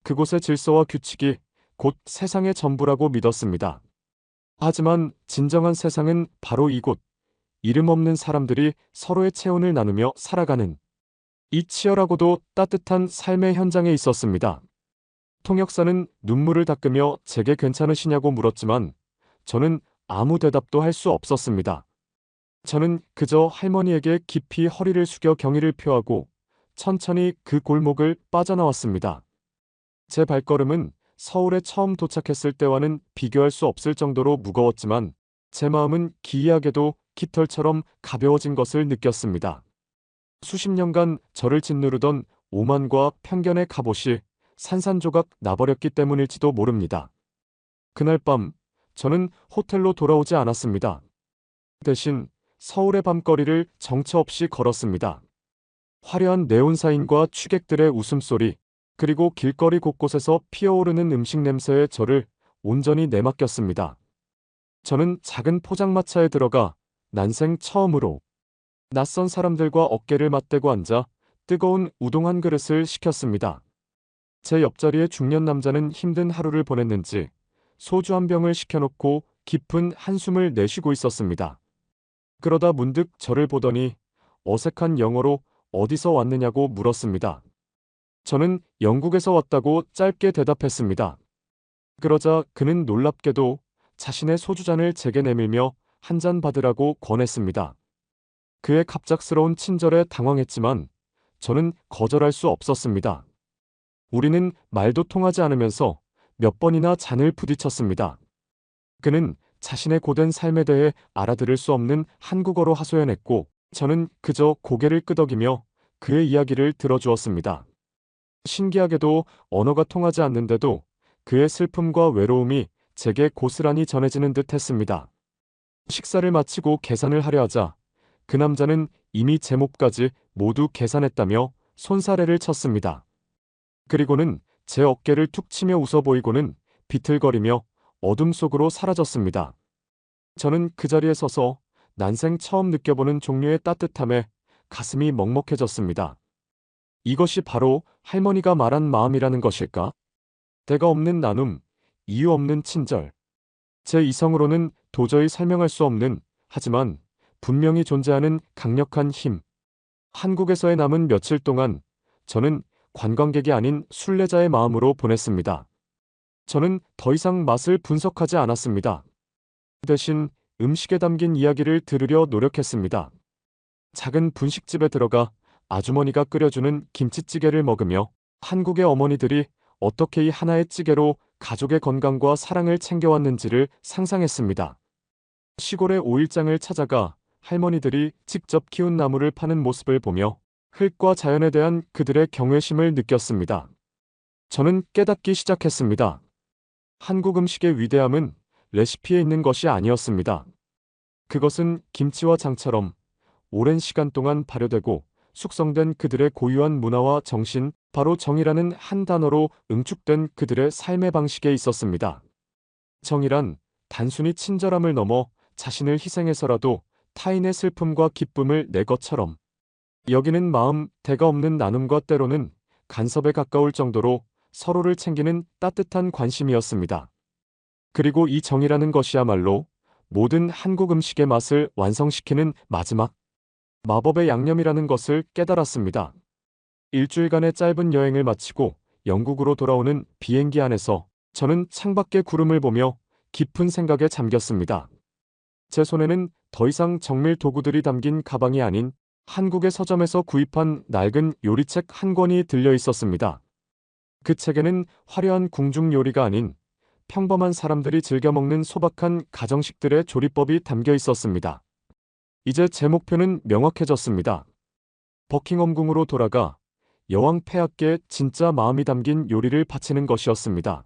그곳의 질서와 규칙이 곧 세상의 전부라고 믿었습니다. 하지만 진정한 세상은 바로 이곳, 이름 없는 사람들이 서로의 체온을 나누며 살아가는 이 치열하고도 따뜻한 삶의 현장에 있었습니다. 통역사는 눈물을 닦으며 제게 괜찮으시냐고 물었지만 저는 아무 대답도 할 수 없었습니다. 저는 그저 할머니에게 깊이 허리를 숙여 경의를 표하고 천천히 그 골목을 빠져나왔습니다. 제 발걸음은 서울에 처음 도착했을 때와는 비교할 수 없을 정도로 무거웠지만 제 마음은 기이하게도 깃털처럼 가벼워진 것을 느꼈습니다. 수십 년간 저를 짓누르던 오만과 편견의 갑옷이 산산조각 나버렸기 때문일지도 모릅니다. 그날 밤 저는 호텔로 돌아오지 않았습니다. 대신 서울의 밤거리를 정처 없이 걸었습니다. 화려한 네온사인과 취객들의 웃음소리, 그리고 길거리 곳곳에서 피어오르는 음식 냄새에 저를 온전히 내맡겼습니다. 저는 작은 포장마차에 들어가 난생 처음으로 낯선 사람들과 어깨를 맞대고 앉아 뜨거운 우동 한 그릇을 시켰습니다. 제 옆자리의 중년 남자는 힘든 하루를 보냈는지 소주 한 병을 시켜놓고 깊은 한숨을 내쉬고 있었습니다. 그러다 문득 저를 보더니 어색한 영어로 어디서 왔느냐고 물었습니다. 저는 영국에서 왔다고 짧게 대답했습니다. 그러자 그는 놀랍게도 자신의 소주잔을 제게 내밀며 한 잔 받으라고 권했습니다. 그의 갑작스러운 친절에 당황했지만 저는 거절할 수 없었습니다. 우리는 말도 통하지 않으면서 몇 번이나 잔을 부딪혔습니다. 그는 자신의 고된 삶에 대해 알아들을 수 없는 한국어로 하소연했고 저는 그저 고개를 끄덕이며 그의 이야기를 들어주었습니다. 신기하게도 언어가 통하지 않는데도 그의 슬픔과 외로움이 제게 고스란히 전해지는 듯 했습니다. 식사를 마치고 계산을 하려 하자 그 남자는 이미 제 몫까지 모두 계산했다며 손사래를 쳤습니다. 그리고는 제 어깨를 툭 치며 웃어 보이고는 비틀거리며 어둠 속으로 사라졌습니다. 저는 그 자리에 서서 난생 처음 느껴보는 종류의 따뜻함에 가슴이 먹먹해졌습니다. 이것이 바로 할머니가 말한 마음이라는 것일까? 대가 없는 나눔, 이유 없는 친절. 제 이성으로는 도저히 설명할 수 없는, 하지만 분명히 존재하는 강력한 힘. 한국에서의 남은 며칠 동안 저는 관광객이 아닌 순례자의 마음으로 보냈습니다. 저는 더 이상 맛을 분석하지 않았습니다. 대신 음식에 담긴 이야기를 들으려 노력했습니다. 작은 분식집에 들어가 아주머니가 끓여주는 김치찌개를 먹으며 한국의 어머니들이 어떻게 이 하나의 찌개로 가족의 건강과 사랑을 챙겨왔는지를 상상했습니다. 시골의 오일장을 찾아가 할머니들이 직접 키운 나무를 파는 모습을 보며 흙과 자연에 대한 그들의 경외심을 느꼈습니다. 저는 깨닫기 시작했습니다. 한국 음식의 위대함은 레시피에 있는 것이 아니었습니다. 그것은 김치와 장처럼 오랜 시간 동안 발효되고 숙성된 그들의 고유한 문화와 정신, 바로 정이라는 한 단어로 응축된 그들의 삶의 방식에 있었습니다. 정이란 단순히 친절함을 넘어 자신을 희생해서라도 타인의 슬픔과 기쁨을 내 것처럼 여기는 마음, 대가 없는 나눔과 때로는 간섭에 가까울 정도로 서로를 챙기는 따뜻한 관심이었습니다. 그리고 이 정이라는 것이야말로 모든 한국 음식의 맛을 완성시키는 마지막 마법의 양념이라는 것을 깨달았습니다. 일주일간의 짧은 여행을 마치고 영국으로 돌아오는 비행기 안에서 저는 창밖의 구름을 보며 깊은 생각에 잠겼습니다. 제 손에는 더 이상 정밀 도구들이 담긴 가방이 아닌 한국의 서점에서 구입한 낡은 요리책 한 권이 들려 있었습니다. 그 책에는 화려한 궁중 요리가 아닌 평범한 사람들이 즐겨 먹는 소박한 가정식들의 조리법이 담겨 있었습니다. 이제 제 목표는 명확해졌습니다. 버킹엄궁으로 돌아가 여왕 폐하께 진짜 마음이 담긴 요리를 바치는 것이었습니다.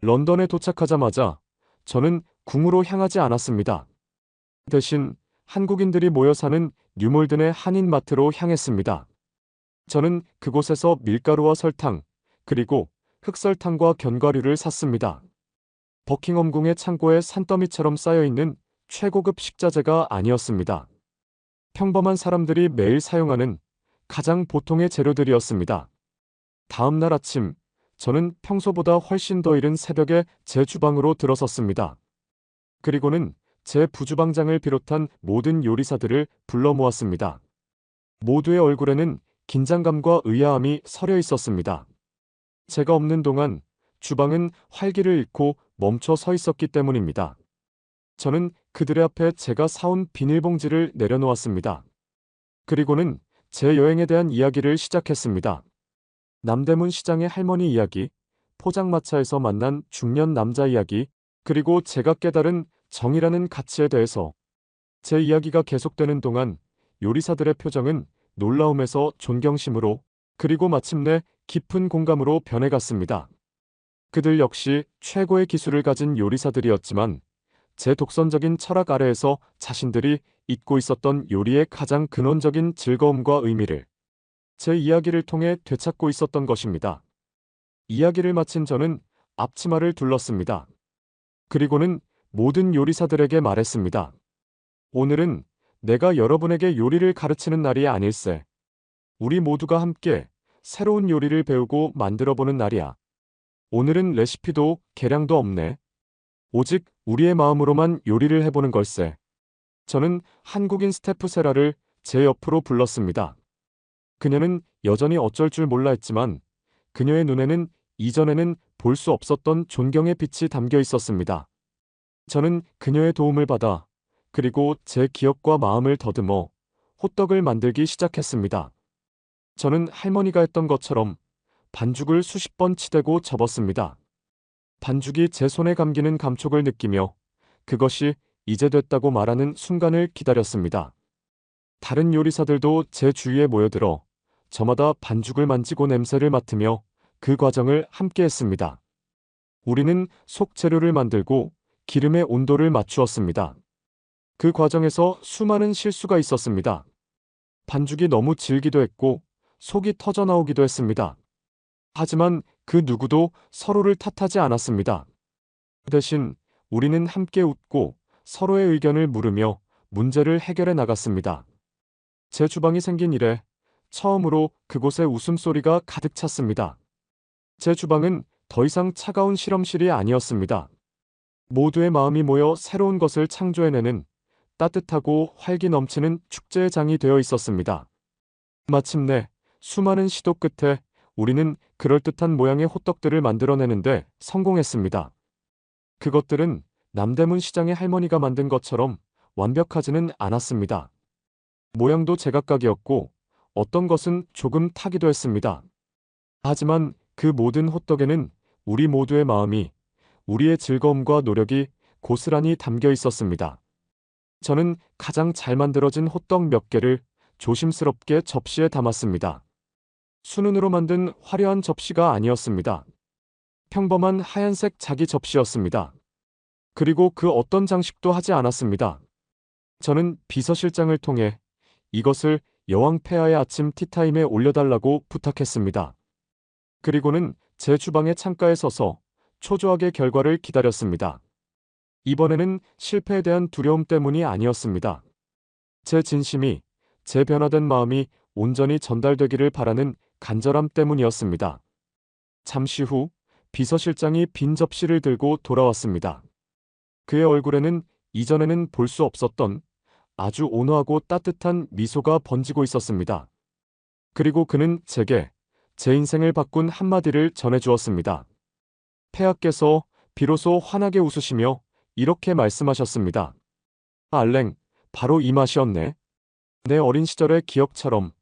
런던에 도착하자마자 저는 궁으로 향하지 않았습니다. 대신 한국인들이 모여 사는 뉴몰든의 한인마트로 향했습니다. 저는 그곳에서 밀가루와 설탕, 그리고 흑설탕과 견과류를 샀습니다. 버킹엄궁의 창고에 산더미처럼 쌓여있는 최고급 식자재가 아니었습니다. 평범한 사람들이 매일 사용하는 가장 보통의 재료들이었습니다. 다음 날 아침, 저는 평소보다 훨씬 더 이른 새벽에 제 주방으로 들어섰습니다. 그리고는 제 부주방장을 비롯한 모든 요리사들을 불러 모았습니다. 모두의 얼굴에는 긴장감과 의아함이 서려 있었습니다. 제가 없는 동안 주방은 활기를 잃고 멈춰 서 있었기 때문입니다. 저는 그들의 앞에 제가 사온 비닐봉지를 내려놓았습니다. 그리고는 제 여행에 대한 이야기를 시작했습니다. 남대문 시장의 할머니 이야기, 포장마차에서 만난 중년 남자 이야기, 그리고 제가 깨달은 정이라는 가치에 대해서 제 이야기가 계속되는 동안 요리사들의 표정은 놀라움에서 존경심으로 그리고 마침내 깊은 공감으로 변해갔습니다. 그들 역시 최고의 기술을 가진 요리사들이었지만 제 독선적인 철학 아래에서 자신들이 잊고 있었던 요리의 가장 근원적인 즐거움과 의미를 제 이야기를 통해 되찾고 있었던 것입니다. 이야기를 마친 저는 앞치마를 둘렀습니다. 그리고는 모든 요리사들에게 말했습니다. 오늘은 내가 여러분에게 요리를 가르치는 날이 아닐세. 우리 모두가 함께 새로운 요리를 배우고 만들어보는 날이야. 오늘은 레시피도 계량도 없네. 오직 우리의 마음으로만 요리를 해보는 걸세. 저는 한국인 스태프 세라를 제 옆으로 불렀습니다. 그녀는 여전히 어쩔 줄 몰라 했지만 그녀의 눈에는 이전에는 볼 수 없었던 존경의 빛이 담겨 있었습니다. 저는 그녀의 도움을 받아 그리고 제 기억과 마음을 더듬어 호떡을 만들기 시작했습니다. 저는 할머니가 했던 것처럼 반죽을 수십 번 치대고 접었습니다. 반죽이 제 손에 감기는 감촉을 느끼며 그것이 이제 됐다고 말하는 순간을 기다렸습니다. 다른 요리사들도 제 주위에 모여들어 저마다 반죽을 만지고 냄새를 맡으며 그 과정을 함께 했습니다. 우리는 속 재료를 만들고 기름의 온도를 맞추었습니다. 그 과정에서 수많은 실수가 있었습니다. 반죽이 너무 질기도 했고 속이 터져 나오기도 했습니다. 하지만 그 누구도 서로를 탓하지 않았습니다. 대신 우리는 함께 웃고 서로의 의견을 물으며 문제를 해결해 나갔습니다. 제 주방이 생긴 이래 처음으로 그곳에 웃음소리가 가득 찼습니다. 제 주방은 더 이상 차가운 실험실이 아니었습니다. 모두의 마음이 모여 새로운 것을 창조해내는 따뜻하고 활기 넘치는 축제의 장이 되어 있었습니다. 마침내 수많은 시도 끝에 우리는 그럴듯한 모양의 호떡들을 만들어내는데 성공했습니다. 그것들은 남대문 시장의 할머니가 만든 것처럼 완벽하지는 않았습니다. 모양도 제각각이었고 어떤 것은 조금 타기도 했습니다. 하지만 그 모든 호떡에는 우리 모두의 마음이, 우리의 즐거움과 노력이 고스란히 담겨 있었습니다. 저는 가장 잘 만들어진 호떡 몇 개를 조심스럽게 접시에 담았습니다. 순은으로 만든 화려한 접시가 아니었습니다. 평범한 하얀색 자기 접시였습니다. 그리고 그 어떤 장식도 하지 않았습니다. 저는 비서실장을 통해 이것을 여왕 폐하의 아침 티타임에 올려달라고 부탁했습니다. 그리고는 제 주방의 창가에 서서 초조하게 결과를 기다렸습니다. 이번에는 실패에 대한 두려움 때문이 아니었습니다. 제 진심이, 제 변화된 마음이 온전히 전달되기를 바라는 간절함 때문이었습니다. 잠시 후 비서실장이 빈 접시를 들고 돌아왔습니다. 그의 얼굴에는 이전에는 볼 수 없었던 아주 온화하고 따뜻한 미소가 번지고 있었습니다. 그리고 그는 제게 제 인생을 바꾼 한마디를 전해주었습니다. 폐하께서 비로소 환하게 웃으시며 이렇게 말씀하셨습니다. 알랭, 바로 이 맛이었네. 내 어린 시절의 기억처럼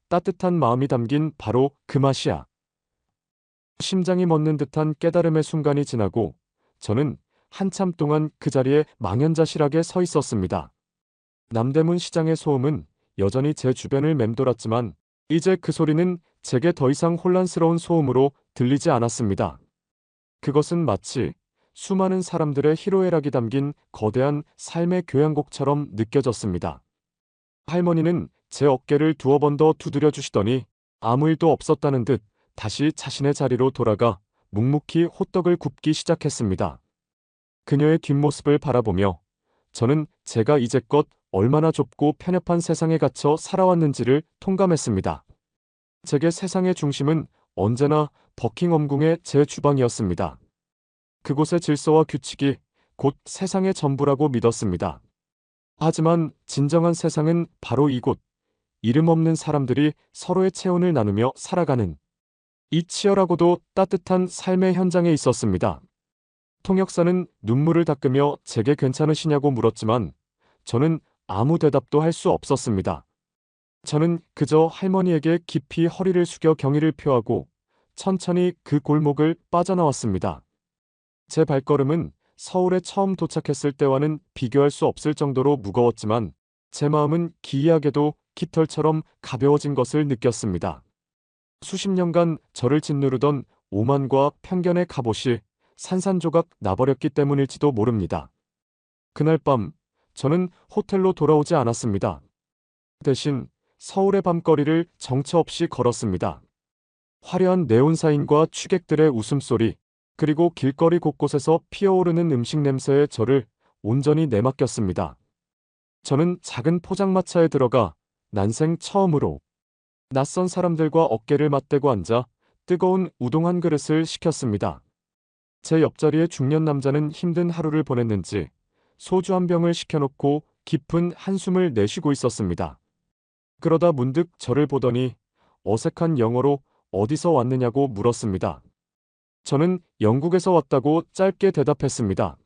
따뜻한 마음이 담긴 바로 그 맛이야. 심장이 멎는 듯한 깨달음의 순간이 지나고 저는 한참 동안 그 자리에 망연자실하게 서 있었습니다. 남대문 시장의 소음은 여전히 제 주변을 맴돌았지만 이제 그 소리는 제게 더 이상 혼란스러운 소음으로 들리지 않았습니다. 그것은 마치 수많은 사람들의 희로애락이 담긴 거대한 삶의 교향곡처럼 느껴졌습니다. 할머니는 제 어깨를 두어 번 더 두드려 주시더니 아무 일도 없었다는 듯 다시 자신의 자리로 돌아가 묵묵히 호떡을 굽기 시작했습니다. 그녀의 뒷모습을 바라보며 저는 제가 이제껏 얼마나 좁고 편협한 세상에 갇혀 살아왔는지를 통감했습니다. 제게 세상의 중심은 언제나 버킹엄궁의 제 주방이었습니다. 그곳의 질서와 규칙이 곧 세상의 전부라고 믿었습니다. 하지만 진정한 세상은 바로 이곳, 이름 없는 사람들이 서로의 체온을 나누며 살아가는 이 치열하고도 따뜻한 삶의 현장에 있었습니다. 통역사는 눈물을 닦으며 제게 괜찮으시냐고 물었지만 저는 아무 대답도 할 수 없었습니다. 저는 그저 할머니에게 깊이 허리를 숙여 경의를 표하고 천천히 그 골목을 빠져나왔습니다. 제 발걸음은 서울에 처음 도착했을 때와는 비교할 수 없을 정도로 무거웠지만 제 마음은 기이하게도 깃털처럼 가벼워진 것을 느꼈습니다. 수십 년간 저를 짓누르던 오만과 편견의 갑옷이 산산조각 나버렸기 때문일지도 모릅니다. 그날 밤 저는 호텔로 돌아오지 않았습니다. 대신 서울의 밤거리를 정처 없이 걸었습니다. 화려한 네온사인과 취객들의 웃음소리, 그리고 길거리 곳곳에서 피어오르는 음식 냄새에 저를 온전히 내맡겼습니다. 저는 작은 포장마차에 들어가 난생 처음으로 낯선 사람들과 어깨를 맞대고 앉아 뜨거운 우동 한 그릇을 시켰습니다. 제 옆자리의 중년 남자는 힘든 하루를 보냈는지 소주 한 병을 시켜놓고 깊은 한숨을 내쉬고 있었습니다. 그러다 문득 저를 보더니 어색한 영어로 어디서 왔느냐고 물었습니다. 저는 영국에서 왔다고 짧게 대답했습니다.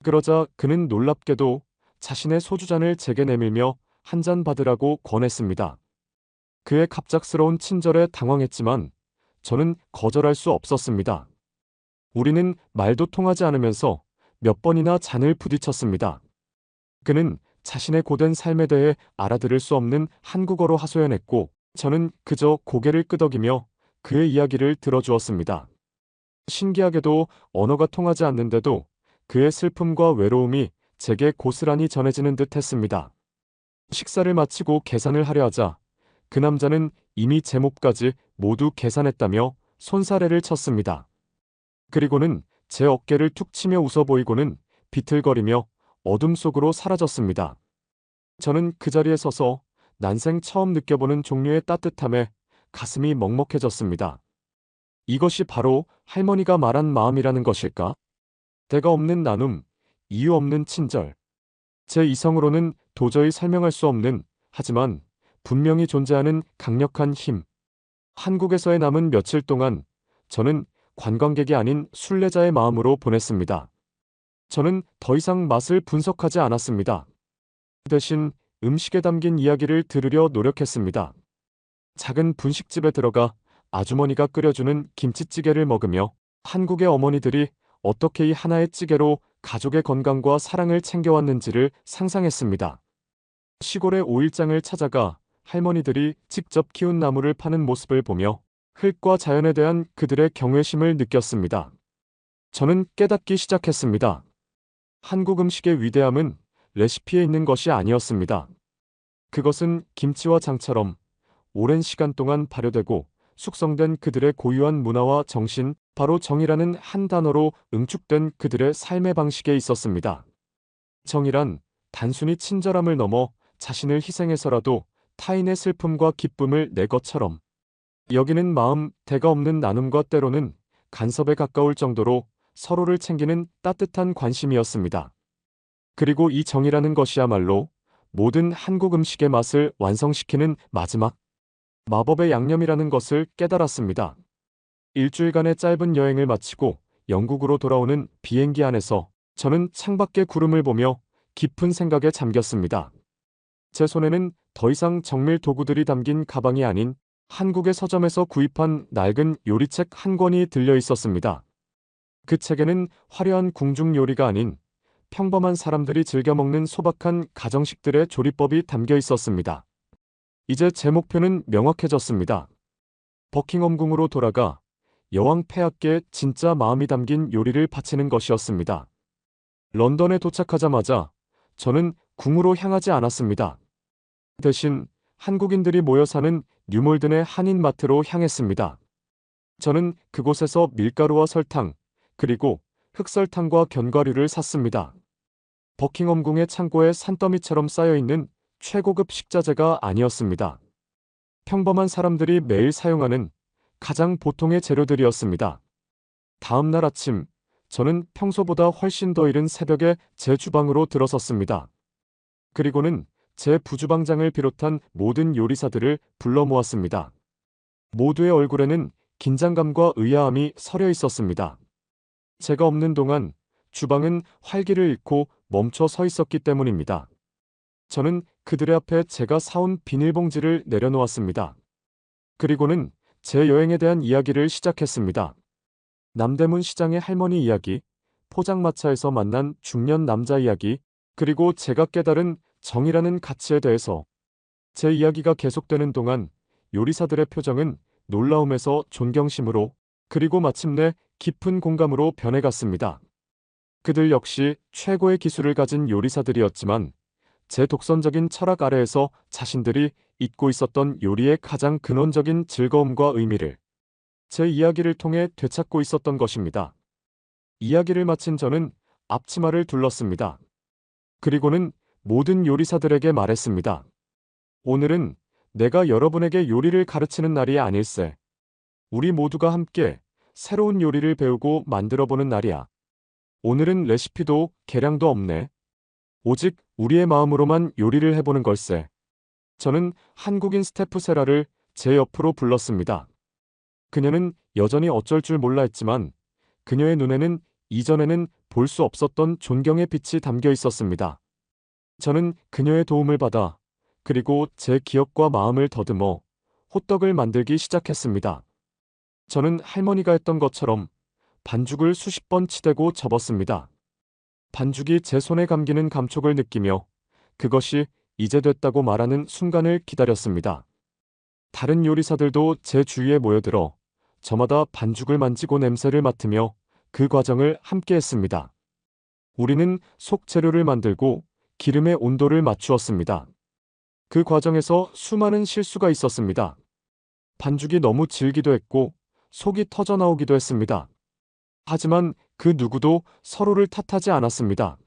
그러자 그는 놀랍게도 자신의 소주잔을 제게 내밀며 한 잔 받으라고 권했습니다. 그의 갑작스러운 친절에 당황했지만 저는 거절할 수 없었습니다. 우리는 말도 통하지 않으면서 몇 번이나 잔을 부딪혔습니다. 그는 자신의 고된 삶에 대해 알아들을 수 없는 한국어로 하소연했고 저는 그저 고개를 끄덕이며 그의 이야기를 들어주었습니다. 신기하게도 언어가 통하지 않는데도 그의 슬픔과 외로움이 제게 고스란히 전해지는 듯 했습니다. 식사를 마치고 계산을 하려 하자 그 남자는 이미 제 몫까지 모두 계산했다며 손사래를 쳤습니다. 그리고는 제 어깨를 툭 치며 웃어 보이고는 비틀거리며 어둠 속으로 사라졌습니다. 저는 그 자리에 서서 난생 처음 느껴보는 종류의 따뜻함에 가슴이 먹먹해졌습니다. 이것이 바로 할머니가 말한 마음이라는 것일까? 대가 없는 나눔, 이유 없는 친절. 제 이성으로는 도저히 설명할 수 없는, 하지만 분명히 존재하는 강력한 힘. 한국에서의 남은 며칠 동안 저는 관광객이 아닌 순례자의 마음으로 보냈습니다. 저는 더 이상 맛을 분석하지 않았습니다. 대신 음식에 담긴 이야기를 들으려 노력했습니다. 작은 분식집에 들어가 아주머니가 끓여주는 김치찌개를 먹으며 한국의 어머니들이 어떻게 이 하나의 찌개로 가족의 건강과 사랑을 챙겨왔는지를 상상했습니다. 시골의 오일장을 찾아가 할머니들이 직접 키운 나무를 파는 모습을 보며 흙과 자연에 대한 그들의 경외심을 느꼈습니다. 저는 깨닫기 시작했습니다. 한국 음식의 위대함은 레시피에 있는 것이 아니었습니다. 그것은 김치와 장처럼 오랜 시간 동안 발효되고 숙성된 그들의 고유한 문화와 정신, 바로 정이라는 한 단어로 응축된 그들의 삶의 방식에 있었습니다. 정이란 단순히 친절함을 넘어 자신을 희생해서라도 타인의 슬픔과 기쁨을 내 것처럼 여기는 마음, 대가 없는 나눔과 때로는 간섭에 가까울 정도로 서로를 챙기는 따뜻한 관심이었습니다. 그리고 이 정이라는 것이야말로 모든 한국 음식의 맛을 완성시키는 마지막 마법의 양념이라는 것을 깨달았습니다. 일주일간의 짧은 여행을 마치고 영국으로 돌아오는 비행기 안에서 저는 창밖의 구름을 보며 깊은 생각에 잠겼습니다. 제 손에는 더 이상 정밀 도구들이 담긴 가방이 아닌 한국의 서점에서 구입한 낡은 요리책 한 권이 들려 있었습니다. 그 책에는 화려한 궁중 요리가 아닌 평범한 사람들이 즐겨 먹는 소박한 가정식들의 조리법이 담겨 있었습니다. 이제 제 목표는 명확해졌습니다. 버킹엄궁으로 돌아가 여왕 폐하께 진짜 마음이 담긴 요리를 바치는 것이었습니다. 런던에 도착하자마자 저는 궁으로 향하지 않았습니다. 대신 한국인들이 모여 사는 뉴몰든의 한인마트로 향했습니다. 저는 그곳에서 밀가루와 설탕, 그리고 흑설탕과 견과류를 샀습니다. 버킹엄궁의 창고에 산더미처럼 쌓여있는 최고급 식자재가 아니었습니다. 평범한 사람들이 매일 사용하는 가장 보통의 재료들이었습니다. 다음 날 아침, 저는 평소보다 훨씬 더 이른 새벽에 제 주방으로 들어섰습니다. 그리고는 제 부주방장을 비롯한 모든 요리사들을 불러 모았습니다. 모두의 얼굴에는 긴장감과 의아함이 서려 있었습니다. 제가 없는 동안 주방은 활기를 잃고 멈춰 서 있었기 때문입니다. 저는 그들의 앞에 제가 사온 비닐봉지를 내려놓았습니다. 그리고는 제 여행에 대한 이야기를 시작했습니다. 남대문 시장의 할머니 이야기, 포장마차에서 만난 중년 남자 이야기, 그리고 제가 깨달은 정이라는 가치에 대해서. 제 이야기가 계속되는 동안 요리사들의 표정은 놀라움에서 존경심으로, 그리고 마침내 깊은 공감으로 변해갔습니다. 그들 역시 최고의 기술을 가진 요리사들이었지만 제 독선적인 철학 아래에서 자신들이 잊고 있었던 요리의 가장 근원적인 즐거움과 의미를 제 이야기를 통해 되찾고 있었던 것입니다. 이야기를 마친 저는 앞치마를 둘렀습니다. 그리고는 모든 요리사들에게 말했습니다. 오늘은 내가 여러분에게 요리를 가르치는 날이 아닐세. 우리 모두가 함께 새로운 요리를 배우고 만들어보는 날이야. 오늘은 레시피도 계량도 없네. 오직 우리의 마음으로만 요리를 해보는 걸세. 저는 한국인 스태프 세라를 제 옆으로 불렀습니다. 그녀는 여전히 어쩔 줄 몰라 했지만 그녀의 눈에는 이전에는 볼 수 없었던 존경의 빛이 담겨 있었습니다. 저는 그녀의 도움을 받아 그리고 제 기억과 마음을 더듬어 호떡을 만들기 시작했습니다. 저는 할머니가 했던 것처럼 반죽을 수십 번 치대고 접었습니다. 반죽이 제 손에 감기는 감촉을 느끼며 그것이 이제 됐다고 말하는 순간을 기다렸습니다. 다른 요리사들도 제 주위에 모여들어 저마다 반죽을 만지고 냄새를 맡으며 그 과정을 함께 했습니다. 우리는 속 재료를 만들고 기름의 온도를 맞추었습니다. 그 과정에서 수많은 실수가 있었습니다. 반죽이 너무 질기도 했고 속이 터져 나오기도 했습니다. 하지만 그 누구도 서로를 탓하지 않았습니다.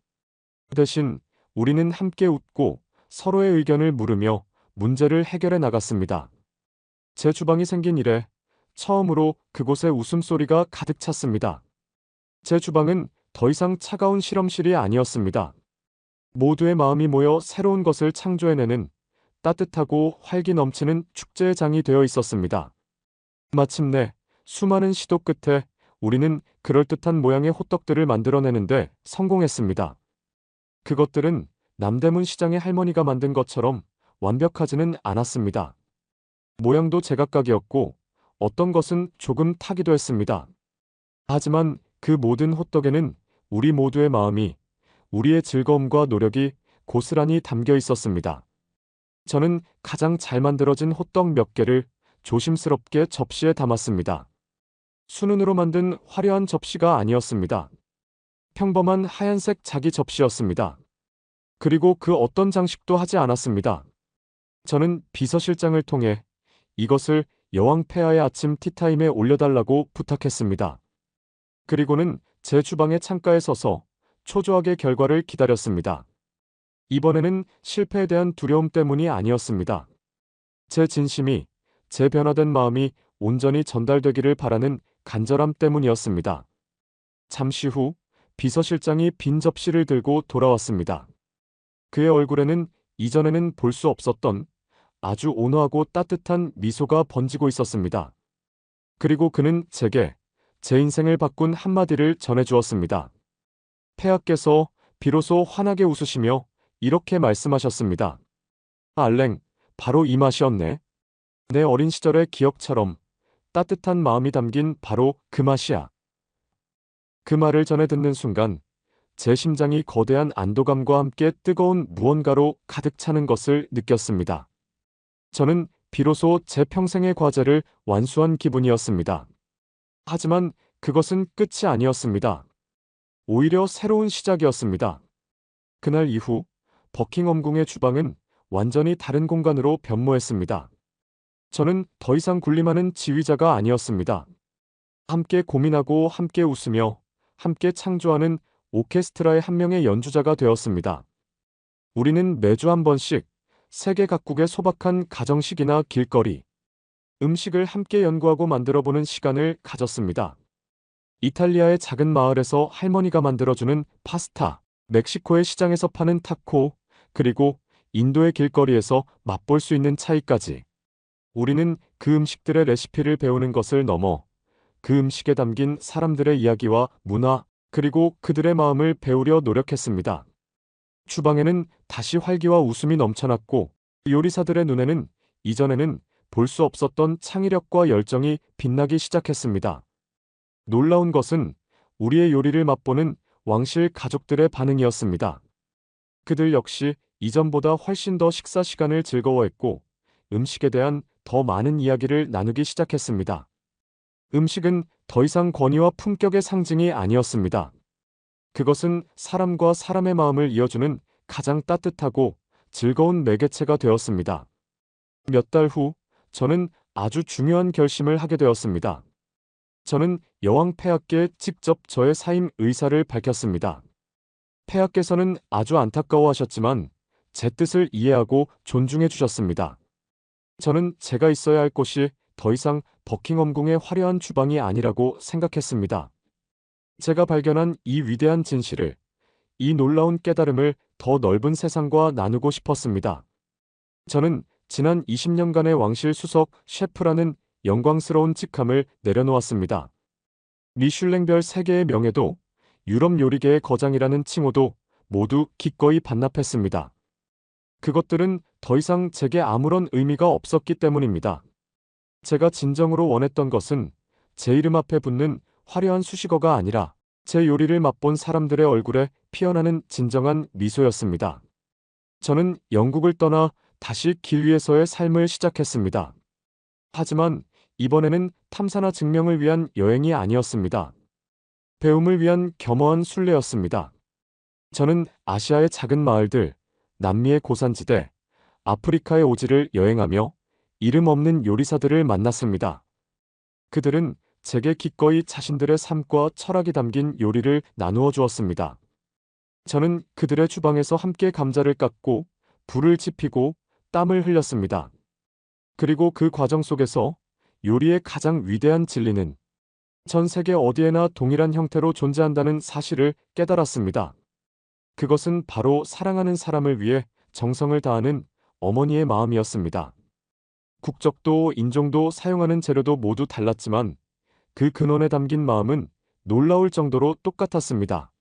대신 우리는 함께 웃고 서로의 의견을 물으며 문제를 해결해 나갔습니다. 제 주방이 생긴 이래 처음으로 그곳에 웃음소리가 가득 찼습니다. 제 주방은 더 이상 차가운 실험실이 아니었습니다. 모두의 마음이 모여 새로운 것을 창조해내는 따뜻하고 활기 넘치는 축제의 장이 되어 있었습니다. 마침내 수많은 시도 끝에 우리는 그럴듯한 모양의 호떡들을 만들어내는데 성공했습니다. 그것들은 남대문 시장의 할머니가 만든 것처럼 완벽하지는 않았습니다. 모양도 제각각이었고 어떤 것은 조금 타기도 했습니다. 하지만 그 모든 호떡에는 우리 모두의 마음이, 우리의 즐거움과 노력이 고스란히 담겨 있었습니다. 저는 가장 잘 만들어진 호떡 몇 개를 조심스럽게 접시에 담았습니다. 순은으로 만든 화려한 접시가 아니었습니다. 평범한 하얀색 자기 접시였습니다. 그리고 그 어떤 장식도 하지 않았습니다. 저는 비서실장을 통해 이것을 여왕 폐하의 아침 티타임에 올려달라고 부탁했습니다. 그리고는 제 주방의 창가에 서서 초조하게 결과를 기다렸습니다. 이번에는 실패에 대한 두려움 때문이 아니었습니다. 제 진심이, 제 변화된 마음이 온전히 전달되기를 바라는 간절함 때문이었습니다. 잠시 후 비서실장이 빈 접시를 들고 돌아왔습니다. 그의 얼굴에는 이전에는 볼 수 없었던 아주 온화하고 따뜻한 미소가 번지고 있었습니다. 그리고 그는 제게 제 인생을 바꾼 한마디를 전해주었습니다. 폐하께서 비로소 환하게 웃으시며 이렇게 말씀하셨습니다. 알랭, 바로 이 맛이었네. 내 어린 시절의 기억처럼 따뜻한 마음이 담긴 바로 그 맛이야. 그 말을 전해 듣는 순간 제 심장이 거대한 안도감과 함께 뜨거운 무언가로 가득 차는 것을 느꼈습니다. 저는 비로소 제 평생의 과제를 완수한 기분이었습니다. 하지만 그것은 끝이 아니었습니다. 오히려 새로운 시작이었습니다. 그날 이후 버킹엄궁의 주방은 완전히 다른 공간으로 변모했습니다. 저는 더 이상 군림하는 지휘자가 아니었습니다. 함께 고민하고 함께 웃으며 함께 창조하는 오케스트라의 한 명의 연주자가 되었습니다. 우리는 매주 한 번씩 세계 각국의 소박한 가정식이나 길거리, 음식을 함께 연구하고 만들어보는 시간을 가졌습니다. 이탈리아의 작은 마을에서 할머니가 만들어주는 파스타, 멕시코의 시장에서 파는 타코, 그리고 인도의 길거리에서 맛볼 수 있는 차이까지. 우리는 그 음식들의 레시피를 배우는 것을 넘어 그 음식에 담긴 사람들의 이야기와 문화, 그리고 그들의 마음을 배우려 노력했습니다. 주방에는 다시 활기와 웃음이 넘쳐났고 요리사들의 눈에는 이전에는 볼 수 없었던 창의력과 열정이 빛나기 시작했습니다. 놀라운 것은 우리의 요리를 맛보는 왕실 가족들의 반응이었습니다. 그들 역시 이전보다 훨씬 더 식사 시간을 즐거워했고 음식에 대한 더 많은 이야기를 나누기 시작했습니다. 음식은 더 이상 권위와 품격의 상징이 아니었습니다. 그것은 사람과 사람의 마음을 이어주는 가장 따뜻하고 즐거운 매개체가 되었습니다. 몇 달 후, 저는 아주 중요한 결심을 하게 되었습니다. 저는 여왕 폐하께 직접 저의 사임 의사를 밝혔습니다. 폐하께서는 아주 안타까워하셨지만 제 뜻을 이해하고 존중해 주셨습니다. 저는 제가 있어야 할 곳이 더 이상 버킹엄궁의 화려한 주방이 아니라고 생각했습니다. 제가 발견한 이 위대한 진실을, 이 놀라운 깨달음을 더 넓은 세상과 나누고 싶었습니다. 저는 지난 20년간의 왕실 수석 셰프라는 영광스러운 직함을 내려놓았습니다. 미슐랭별 3개의 명예도, 유럽 요리계의 거장이라는 칭호도 모두 기꺼이 반납했습니다. 그것들은 더 이상 제게 아무런 의미가 없었기 때문입니다. 제가 진정으로 원했던 것은 제 이름 앞에 붙는 화려한 수식어가 아니라 제 요리를 맛본 사람들의 얼굴에 피어나는 진정한 미소였습니다. 저는 영국을 떠나 다시 길 위에서의 삶을 시작했습니다. 하지만 이번에는 탐사나 증명을 위한 여행이 아니었습니다. 배움을 위한 겸허한 순례였습니다. 저는 아시아의 작은 마을들, 남미의 고산지대, 아프리카의 오지를 여행하며 이름 없는 요리사들을 만났습니다. 그들은 제게 기꺼이 자신들의 삶과 철학이 담긴 요리를 나누어 주었습니다. 저는 그들의 주방에서 함께 감자를 깎고 불을 지피고 땀을 흘렸습니다. 그리고 그 과정 속에서 요리의 가장 위대한 진리는 전 세계 어디에나 동일한 형태로 존재한다는 사실을 깨달았습니다. 그것은 바로 사랑하는 사람을 위해 정성을 다하는 어머니의 마음이었습니다. 국적도 인종도 사용하는 재료도 모두 달랐지만 그 근원에 담긴 마음은 놀라울 정도로 똑같았습니다.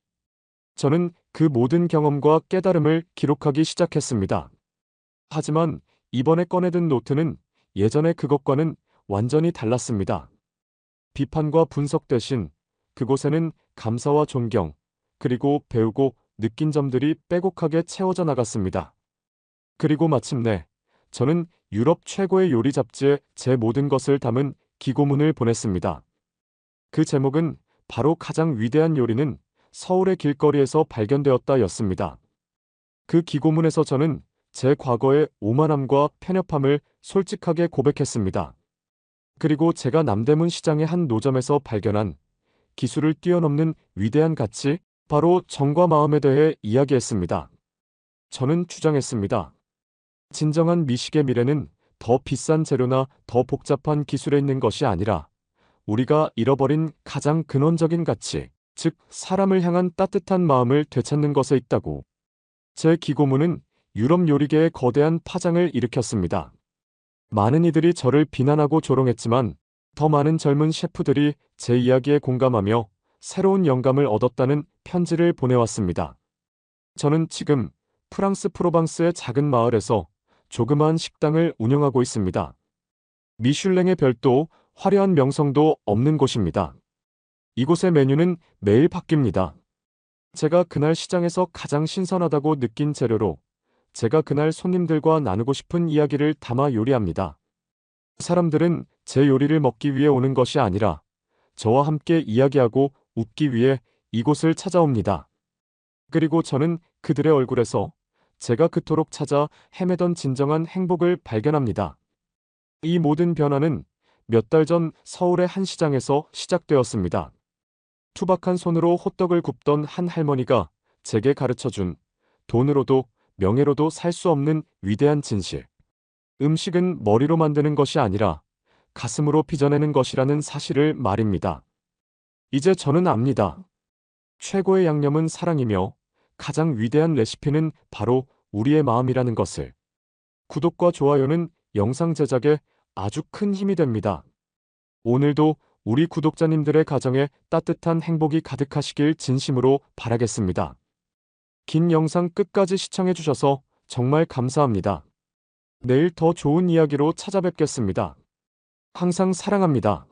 저는 그 모든 경험과 깨달음을 기록하기 시작했습니다. 하지만 이번에 꺼내든 노트는 예전의 그것과는 완전히 달랐습니다. 비판과 분석 대신 그곳에는 감사와 존경, 그리고 배우고 느낀 점들이 빼곡하게 채워져 나갔습니다. 그리고 마침내 저는 유럽 최고의 요리 잡지에 제 모든 것을 담은 기고문을 보냈습니다. 그 제목은 바로 가장 위대한 요리는 서울의 길거리에서 발견되었다 였습니다. 그 기고문에서 저는 제 과거의 오만함과 편협함을 솔직하게 고백했습니다. 그리고 제가 남대문 시장의 한 노점에서 발견한 기술을 뛰어넘는 위대한 가치, 바로 정과 마음에 대해 이야기했습니다. 저는 주장했습니다. 진정한 미식의 미래는 더 비싼 재료나 더 복잡한 기술에 있는 것이 아니라 우리가 잃어버린 가장 근원적인 가치, 즉 사람을 향한 따뜻한 마음을 되찾는 것에 있다고. 제 기고문은 유럽 요리계에 거대한 파장을 일으켰습니다. 많은 이들이 저를 비난하고 조롱했지만 더 많은 젊은 셰프들이 제 이야기에 공감하며 새로운 영감을 얻었다는 편지를 보내왔습니다. 저는 지금 프랑스 프로방스의 작은 마을에서 조그마한 식당을 운영하고 있습니다. 미슐랭의 별도, 화려한 명성도 없는 곳입니다. 이곳의 메뉴는 매일 바뀝니다. 제가 그날 시장에서 가장 신선하다고 느낀 재료로 제가 그날 손님들과 나누고 싶은 이야기를 담아 요리합니다. 사람들은 제 요리를 먹기 위해 오는 것이 아니라 저와 함께 이야기하고 웃기 위해 이곳을 찾아옵니다. 그리고 저는 그들의 얼굴에서 제가 그토록 찾아 헤매던 진정한 행복을 발견합니다. 이 모든 변화는 몇 달 전 서울의 한 시장에서 시작되었습니다. 투박한 손으로 호떡을 굽던 한 할머니가 제게 가르쳐준 돈으로도 명예로도 살 수 없는 위대한 진실. 음식은 머리로 만드는 것이 아니라 가슴으로 빚어내는 것이라는 사실을 말입니다. 이제 저는 압니다. 최고의 양념은 사랑이며 가장 위대한 레시피는 바로 우리의 마음이라는 것을. 구독과 좋아요는 영상 제작에 아주 큰 힘이 됩니다. 오늘도 우리 구독자님들의 가정에 따뜻한 행복이 가득하시길 진심으로 바라겠습니다. 긴 영상 끝까지 시청해주셔서 정말 감사합니다. 내일 더 좋은 이야기로 찾아뵙겠습니다. 항상 사랑합니다.